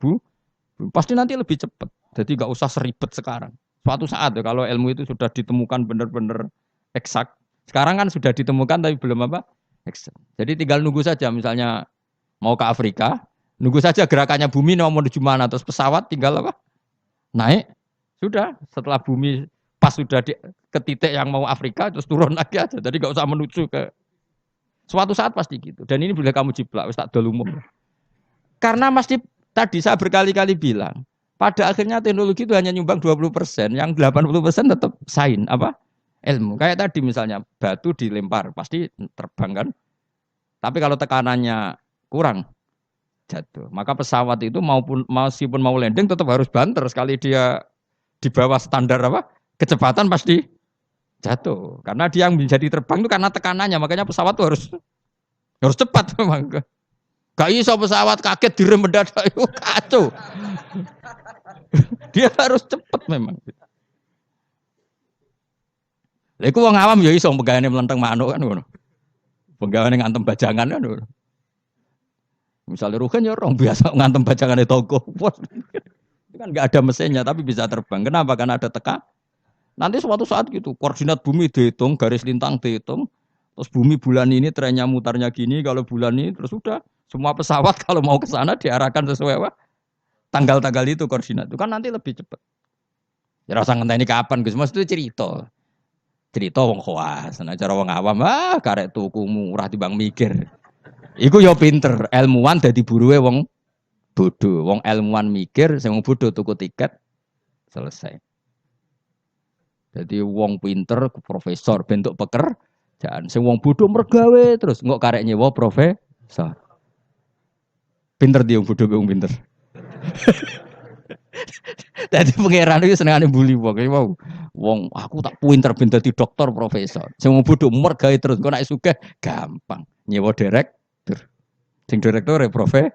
pasti nanti lebih cepat. Jadi nggak usah seribet sekarang. Suatu saat ya, kalau ilmu itu sudah ditemukan benar-benar eksak. Sekarang kan sudah ditemukan tapi belum apa? Jadi tinggal nunggu saja misalnya mau ke Afrika, nunggu saja gerakannya bumi mau menuju mana terus pesawat tinggal apa? Naik. Sudah, setelah bumi pas sudah ke titik yang mau Afrika terus turun lagi aja. Jadi enggak usah menuju ke suatu saat pasti gitu. Dan ini boleh kamu jiplak wis tak dol umum. Karena mesti tadi saya berkali-kali bilang, pada akhirnya teknologi itu hanya nyumbang 20%, yang 80% tetap sains apa? Ilmu. Kayak tadi misalnya batu dilempar pasti terbang kan. Tapi kalau tekanannya kurang jatuh. Maka pesawat itu meskipun mau landing tetap harus banter sekali dia di bawah standar apa? Kecepatan pasti jatuh. Karena dia yang menjadi terbang itu karena tekanannya. Makanya pesawat itu harus cepat memang. Gak iso pesawat kaget direm mendadak itu kacau. Dia harus cepat memang. Lha iku wong awam ya iso pegawene mlenteng manuk kan ngono. Pegawene ngantem bajangan kan ngono. Misalnya Rugen ya orang biasa ngantem bajangane toko. Itu kan enggak ada mesinnya tapi bisa terbang. Kenapa? Karena ada teka. Nanti suatu saat gitu, koordinat bumi dihitung, garis lintang dihitung. Terus bumi bulan ini trennya mutarnya gini, kalau bulan ini terus sudah semua pesawat kalau mau ke sana diarahkan sesuai apa? Tanggal-tanggal itu koordinat. Itu kan nanti lebih cepat. Ya rasa ngenteni kapan Gus? Mas itu cerita wong khawas, nah cara wong awam karek tuku murah timbang mikir. Iku ya pinter, ilmuwan dadi buruhe wong bodoh. Wong ilmuwan mikir, sing wong bodoh tuku tiket selesai. Jadi wong pinter profesor bentuk pekerjaan. Sing wong bodoh mergawe terus engko karek nyewa profesor. Pinter dia wong bodoh wong pinter. Dadi pangeran iki senengane bully wong. Wow. Wong aku tak pinter ben dadi dokter profesor. Sing wong bodoh mergawe terus engko nek sugih gampang. Nyewa direktur. Sing direktur profesor.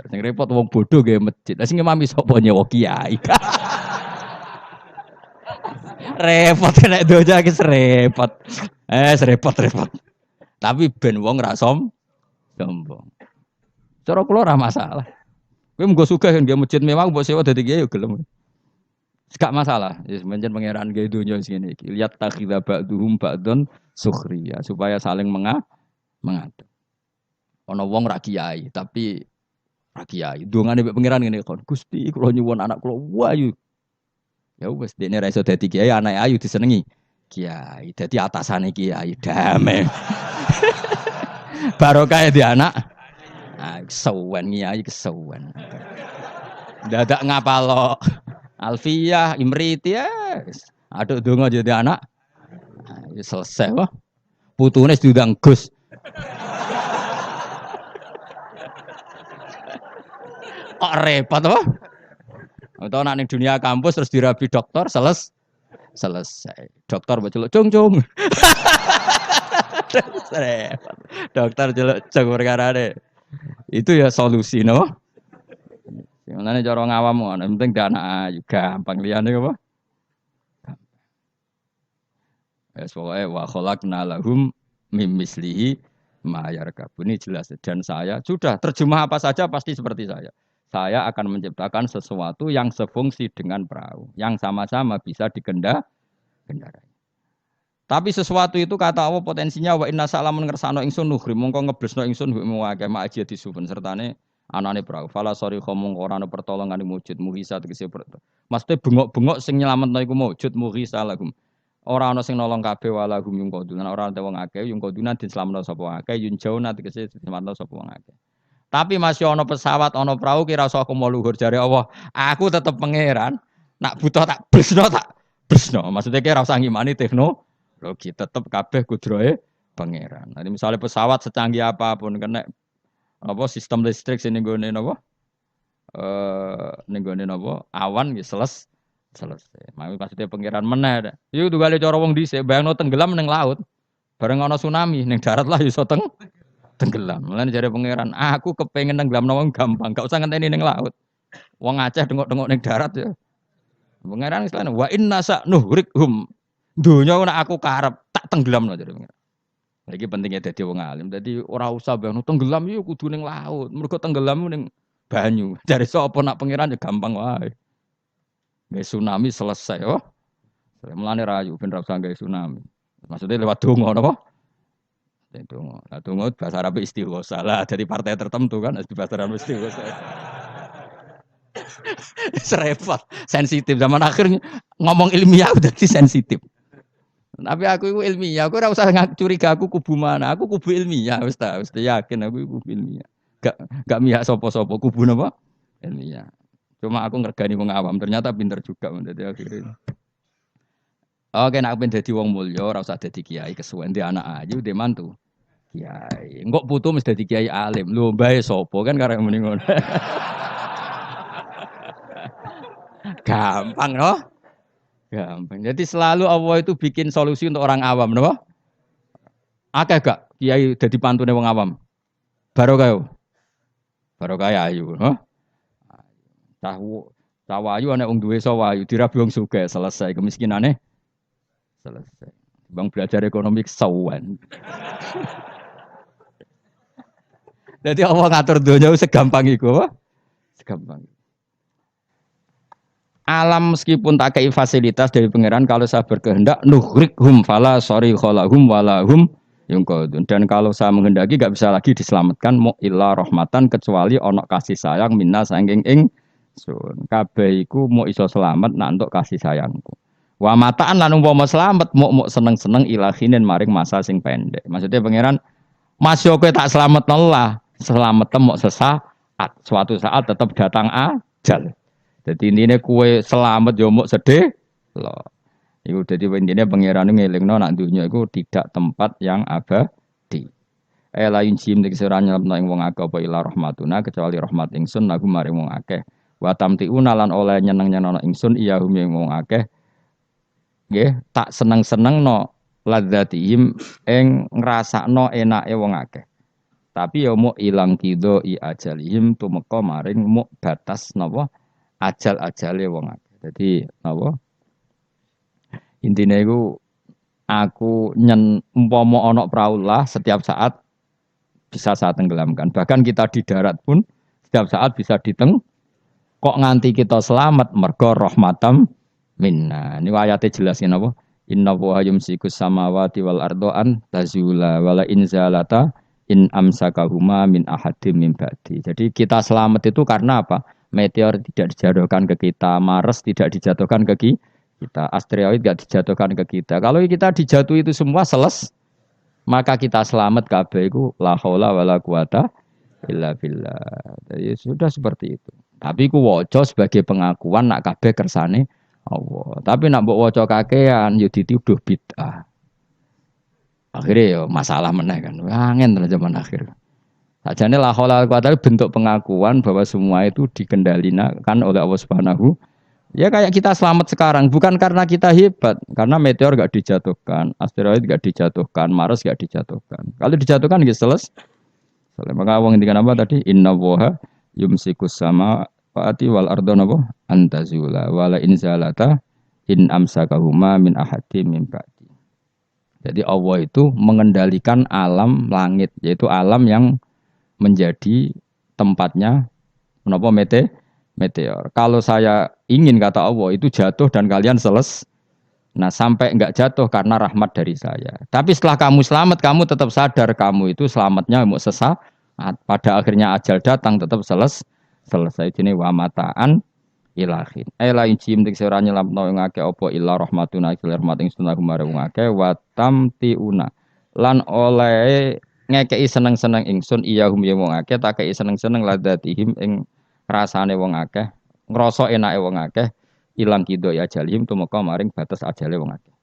Sing repot wong bodoh gawe masjid. Lah sing imami sapa nyewa kiai. Repot nek doja iki repot. Repot. Tapi ben wong ra sombong. Cara kula ora masalah. Kowe mung sugih nggih masjid mewah mbok sewa dadi kiai yo gelem. Gak masalah. Wis mencen pangeran gawe donya sing ngene iki. Lihat takhidha ba'duhum ba'dun sukhriya supaya saling mengadep. Ana wong ra kiai tapi ra kiai. Dongane mbek pangeran ngene kon. Gusti kula nyuwun anak kula wayu. Ya wis dene ra iso dadi kiai, anake ayu disenengi. Kiai, dadi atasane kiai damai. Barokah di anak. Ah, kesuwen kiai kesuwen. Dadak ngapalo. Alfiyah, Imriti ya. Aduk donga jadi anak. Nah, ya selesai wah. Putune diundang Gus. Kok repot wah. Atau nak ning dunia kampus terus dirabi dokter selesai. Dokter baceluk cung. Dokter celuk cung perkarane. Itu ya solusi no. Menane cara ngawam ngono, penting dana ayu gampang liyane apa? Wes pokoke wa khalaqna lahum mim mislihi ma yarkabun. Ini jelas dan saya sudah terjemah apa saja pasti seperti saya. Saya akan menciptakan sesuatu yang sefungsi dengan perahu, yang sama-sama bisa dikendarai. Tapi sesuatu itu kata Allah potensinya wa inna salamun ngersano ingsun nuhri mongko ngeblesno ingsun mu akeh ma aja disupen sertane anane perahu. Fala sori khomong ora ana pertolongan wujud muhisa tegese pertolongan. Maksudnya bengok-bengok sing nyelametno iku wujud muhisa lahum. Ora ana sing nolong kabeh walahum yung kodunan ora ana wong akeh yung kodunan diselametno sapa akeh yun jauna tegese diselametno sapa wong akeh. Tapi masih ono pesawat, ono perahu kira usah aku mau luhur jare Allah. Aku tetep pangeran. Nak butuh tak bresno. Maksudnya kira usah ngimani teknologi, tetep kabeh kudrohe pangeran. Nanti misalnya pesawat secanggih apapun kena apa sistem listrik sing nggone napa? Ning gone napa? Awan ya selesai. Maksudnya pangeran meneh. Iku tugale cara wong dhisik bayangno tenggelam ning laut. Bareng ana tsunami ning darat lah iso tenggelam. Mulane jare pangeran, aku kepengin nenggelamno wong gampang, gak usah ngenteni ning laut. Wong Aceh dengok-dengok ning darat ya. Pangeran istilahnya wa inna sa nuhrikhum. Donya nek aku karep tak tenggelamno jare pangeran. Iki pentingnya dadi wong alim. Dadi ora usah bayangno tenggelam yo kudu ning laut. Mergo tenggelam ning banyu. Jare sapa nak pangeran ya gampang wae. Nggih tsunami selesai oh. Mulane rayu ben ra usah gawe tsunami. Maksudnya lewat donga napa? Donga bahasa Arab istighosa lah dari partai tertentu kan di bahasa Arab istighosa. Serepot, sensitif zaman akhir ngomong ilmiah udah sensitif. Tapi aku itu ilmiah, aku ora usah curiga aku kubu mana, aku kubu ilmiah wis yakin aku kubu ilmiah. Gak mihak sapa-sapa kubu napa? Ilmiah. Cuma aku ngergani wong awam, ternyata pinter juga menjadi akhirnya. Oke, nak pengen dadi wong mulya ora usah dadi kiai kesuwen di anak ayu, di mantu. Kiai, engkok putu mesti dadi kiai alim. Lho mbae sapa kan karek muni ngono. Gampang loh. Gampang. Jadi selalu Allah itu bikin solusi untuk orang awam, napa? Akeh gak kiai dadi pantune wong awam? Barokah. Barokah ayu, ha? Tahu ayu ana wong duwe sawayu dirabi wong sugih selesai kemiskinane. Selesai. Bang belajar ekonomi kesawan. Jadi Allah ngatur dunia segampang itu, apa? Segampang. Alam meskipun tak kei fasilitas dari pangeran kalau saya berkehendak nuhrikhum fala sorry kholahum walahum yungkodun. Dan kalau saya menghendaki gak bisa lagi diselamatkan mu illa rahmatan kecuali ono kasih sayang minna sangking ingsun. Kabeh iku mau iso selamat nak entuk kasih sayangku. Wa mataan lan umpama slamet muk seneng-seneng ilahinin maring masa sing pendek. Maksudnya pangeran Mas yo kowe tak slametno lah, slamet muk sesaat. suatu saat tetap datang ajal. Jadi intinya kue selamat yo mok sedih loh. Iku dadi intinya pangeran ngelingno nak dunya iku tidak tempat yang abadi. Lain jim nek sira nyelapno ing wong akeh apa ila rahmatuna kecuali rahmat ingsun lagu maring wong akeh. Wa tamtiuna lan oleh nyeneng-nyenengno ingsun iya hum ing wong akeh. Nggih, tak seneng-senengno ladzatihim ing ngrasakno enake wong akeh. Tapi ya mau ilang kido I ajalihim tumeka maring mau batas napa ajal-ajale wong akeh. Dadi napa intine iku aku umpama ana praulah setiap saat bisa saya tenggelamkan. Bahkan kita di darat pun setiap saat bisa kok nganti kita selamat mergo rahmatam minna. Ini ayatnya jelasin apa? Inna wa yumsikus samawati wal ardoan tazula wala inzalata in amsakahuma min ahadim min ba'di. Jadi kita selamat itu karena apa? Meteor tidak dijatuhkan ke kita, Mars tidak dijatuhkan ke kita, asteroid tidak dijatuhkan ke kita. Kalau kita dijatuh itu semua maka kita selamat kabeh iku la haula wala quwata illa billah. Jadi sudah seperti itu. Tapi ku waca sebagai pengakuan nak kabeh kersane Allah. Tapi nak mbok waca kakean yo dituduh bid'ah. Akhirnya ya masalah meneh kan. Angin terus zaman akhir. Sajane la haula wala quwata bentuk pengakuan bahwa semua itu dikendalikan oleh Allah Subhanahu. Ya kayak kita selamat sekarang bukan karena kita hebat, karena meteor gak dijatuhkan, asteroid gak dijatuhkan, Mars gak dijatuhkan. Kalau dijatuhkan gitu selesai. Maka wong ngendikan apa tadi? Inna woha yumsikus sama faati wal ardo napa antazula wala inzalata in amsakahuma min ahadi min ba'di. Jadi Allah itu mengendalikan alam langit, yaitu alam yang menjadi tempatnya menapa meteor. Kalau saya ingin kata Allah itu jatuh dan kalian nah sampai enggak jatuh karena rahmat dari saya. Tapi setelah kamu selamat, kamu tetap sadar kamu itu selamatnya mau sesaat. Pada akhirnya ajal datang tetap selesai. Ini wa mataan ilahin. Lain jim dik sira nyelamno ing akeh apa illa rahmatuna ila rahmat ing sunah kumare wong akeh wa tamtiuna. Lan oleh ngekei seneng-seneng ingsun iyahum ya wong akeh tak kei seneng-seneng ladatihim ing rasane wong akeh, ngrasa enake wong akeh, ilang kido ya jalim tumeka maring batas ajale wong akeh.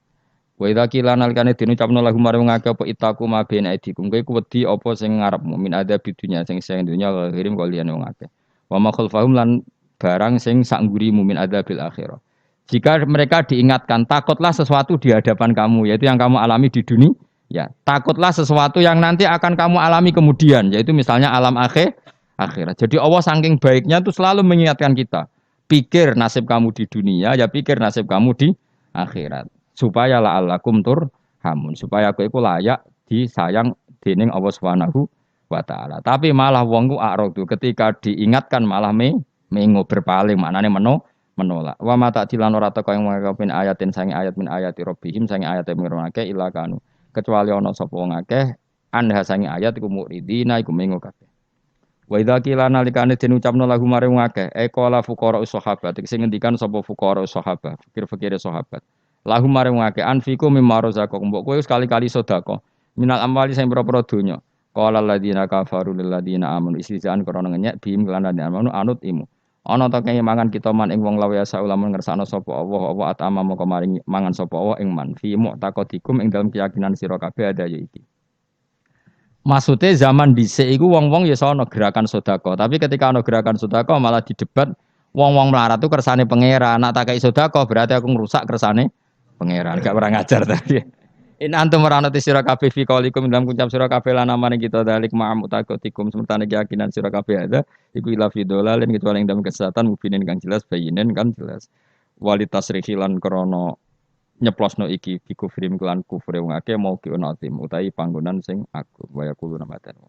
Wa idza qila nalikane dinucapno lagu maring wong akeh apa itaku ma bena idikum kowe wedi apa sing ngarepmu min ada bidunya sing dunya kirim kaliyan wong akeh. Wa ma khalfahum lan barang sing sak ngurimu min adabil akhirah. Jika mereka diingatkan takutlah sesuatu di hadapan kamu yaitu yang kamu alami di dunia, ya takutlah sesuatu yang nanti akan kamu alami kemudian yaitu misalnya alam akhirat. Jadi Allah saking baiknya tuh selalu mengingatkan kita. Pikir nasib kamu di dunia, ya pikir nasib kamu di akhirat. Supaya la'allakum turhamun. Supaya aku itu layak disayang dening Allah Subhanahu wa taala. Tapi malah wong ku a'radu ketika diingatkan malah mengo berpaling, maknane menolak. Wa mata dilan ora teko ing ngakepin ayatin sange ayat min ayati rabbihim sange ayat mirunake ila kanu. Kecuali ana sapa wong akeh anha sange ayat iku muridina iku mengo kabeh. Wa idza qila nalikane den ucapno lagu mare wong akeh qala fuqara sahabat sing ngendikan sapa fuqara sahabat fikir-fikire sahabat lagu mare wong akeh anfiku mimma razaqakum mbok kowe sekali-kali sedekah minal amwali sing pira-pira donya qala alladziina kafaru lil ladziina amanu istizaan krana ngenyek bihim lan amanu anut imu ana ta kaya mangan kita man ing wong lawe asa ulama ngersakno sapa Allah apa atama moko maring mangan sapa Allah ing man fi mu'taqadikum ing dalem keyakinan sira kabeh ada ya iki. Maksudnya zaman dhisik iku wong-wong ya sono gerakan sedekah, tapi ketika ana gerakan sedekah malah didebat wong-wong melarat itu kersane pangeran. Nak tak kei sedekah berarti aku ngrusak kersane pangeran. Gak pernah ngajar tadi. In antum maranati sira kabeh fi qaulikum dalam ucap sira kabeh lan amane kita dalik ma'am utakotikum semertane keyakinan sira kabeh ada iku ila fi dolalin kecuali ing dalam kesesatan mubinin kang jelas bayinen kan jelas. Walitasrihi lan krana nyeplosno iki bi kufrim kelan kufre wong akeh mau ki ono tim utahi panggonan sing agung waya kulo namaten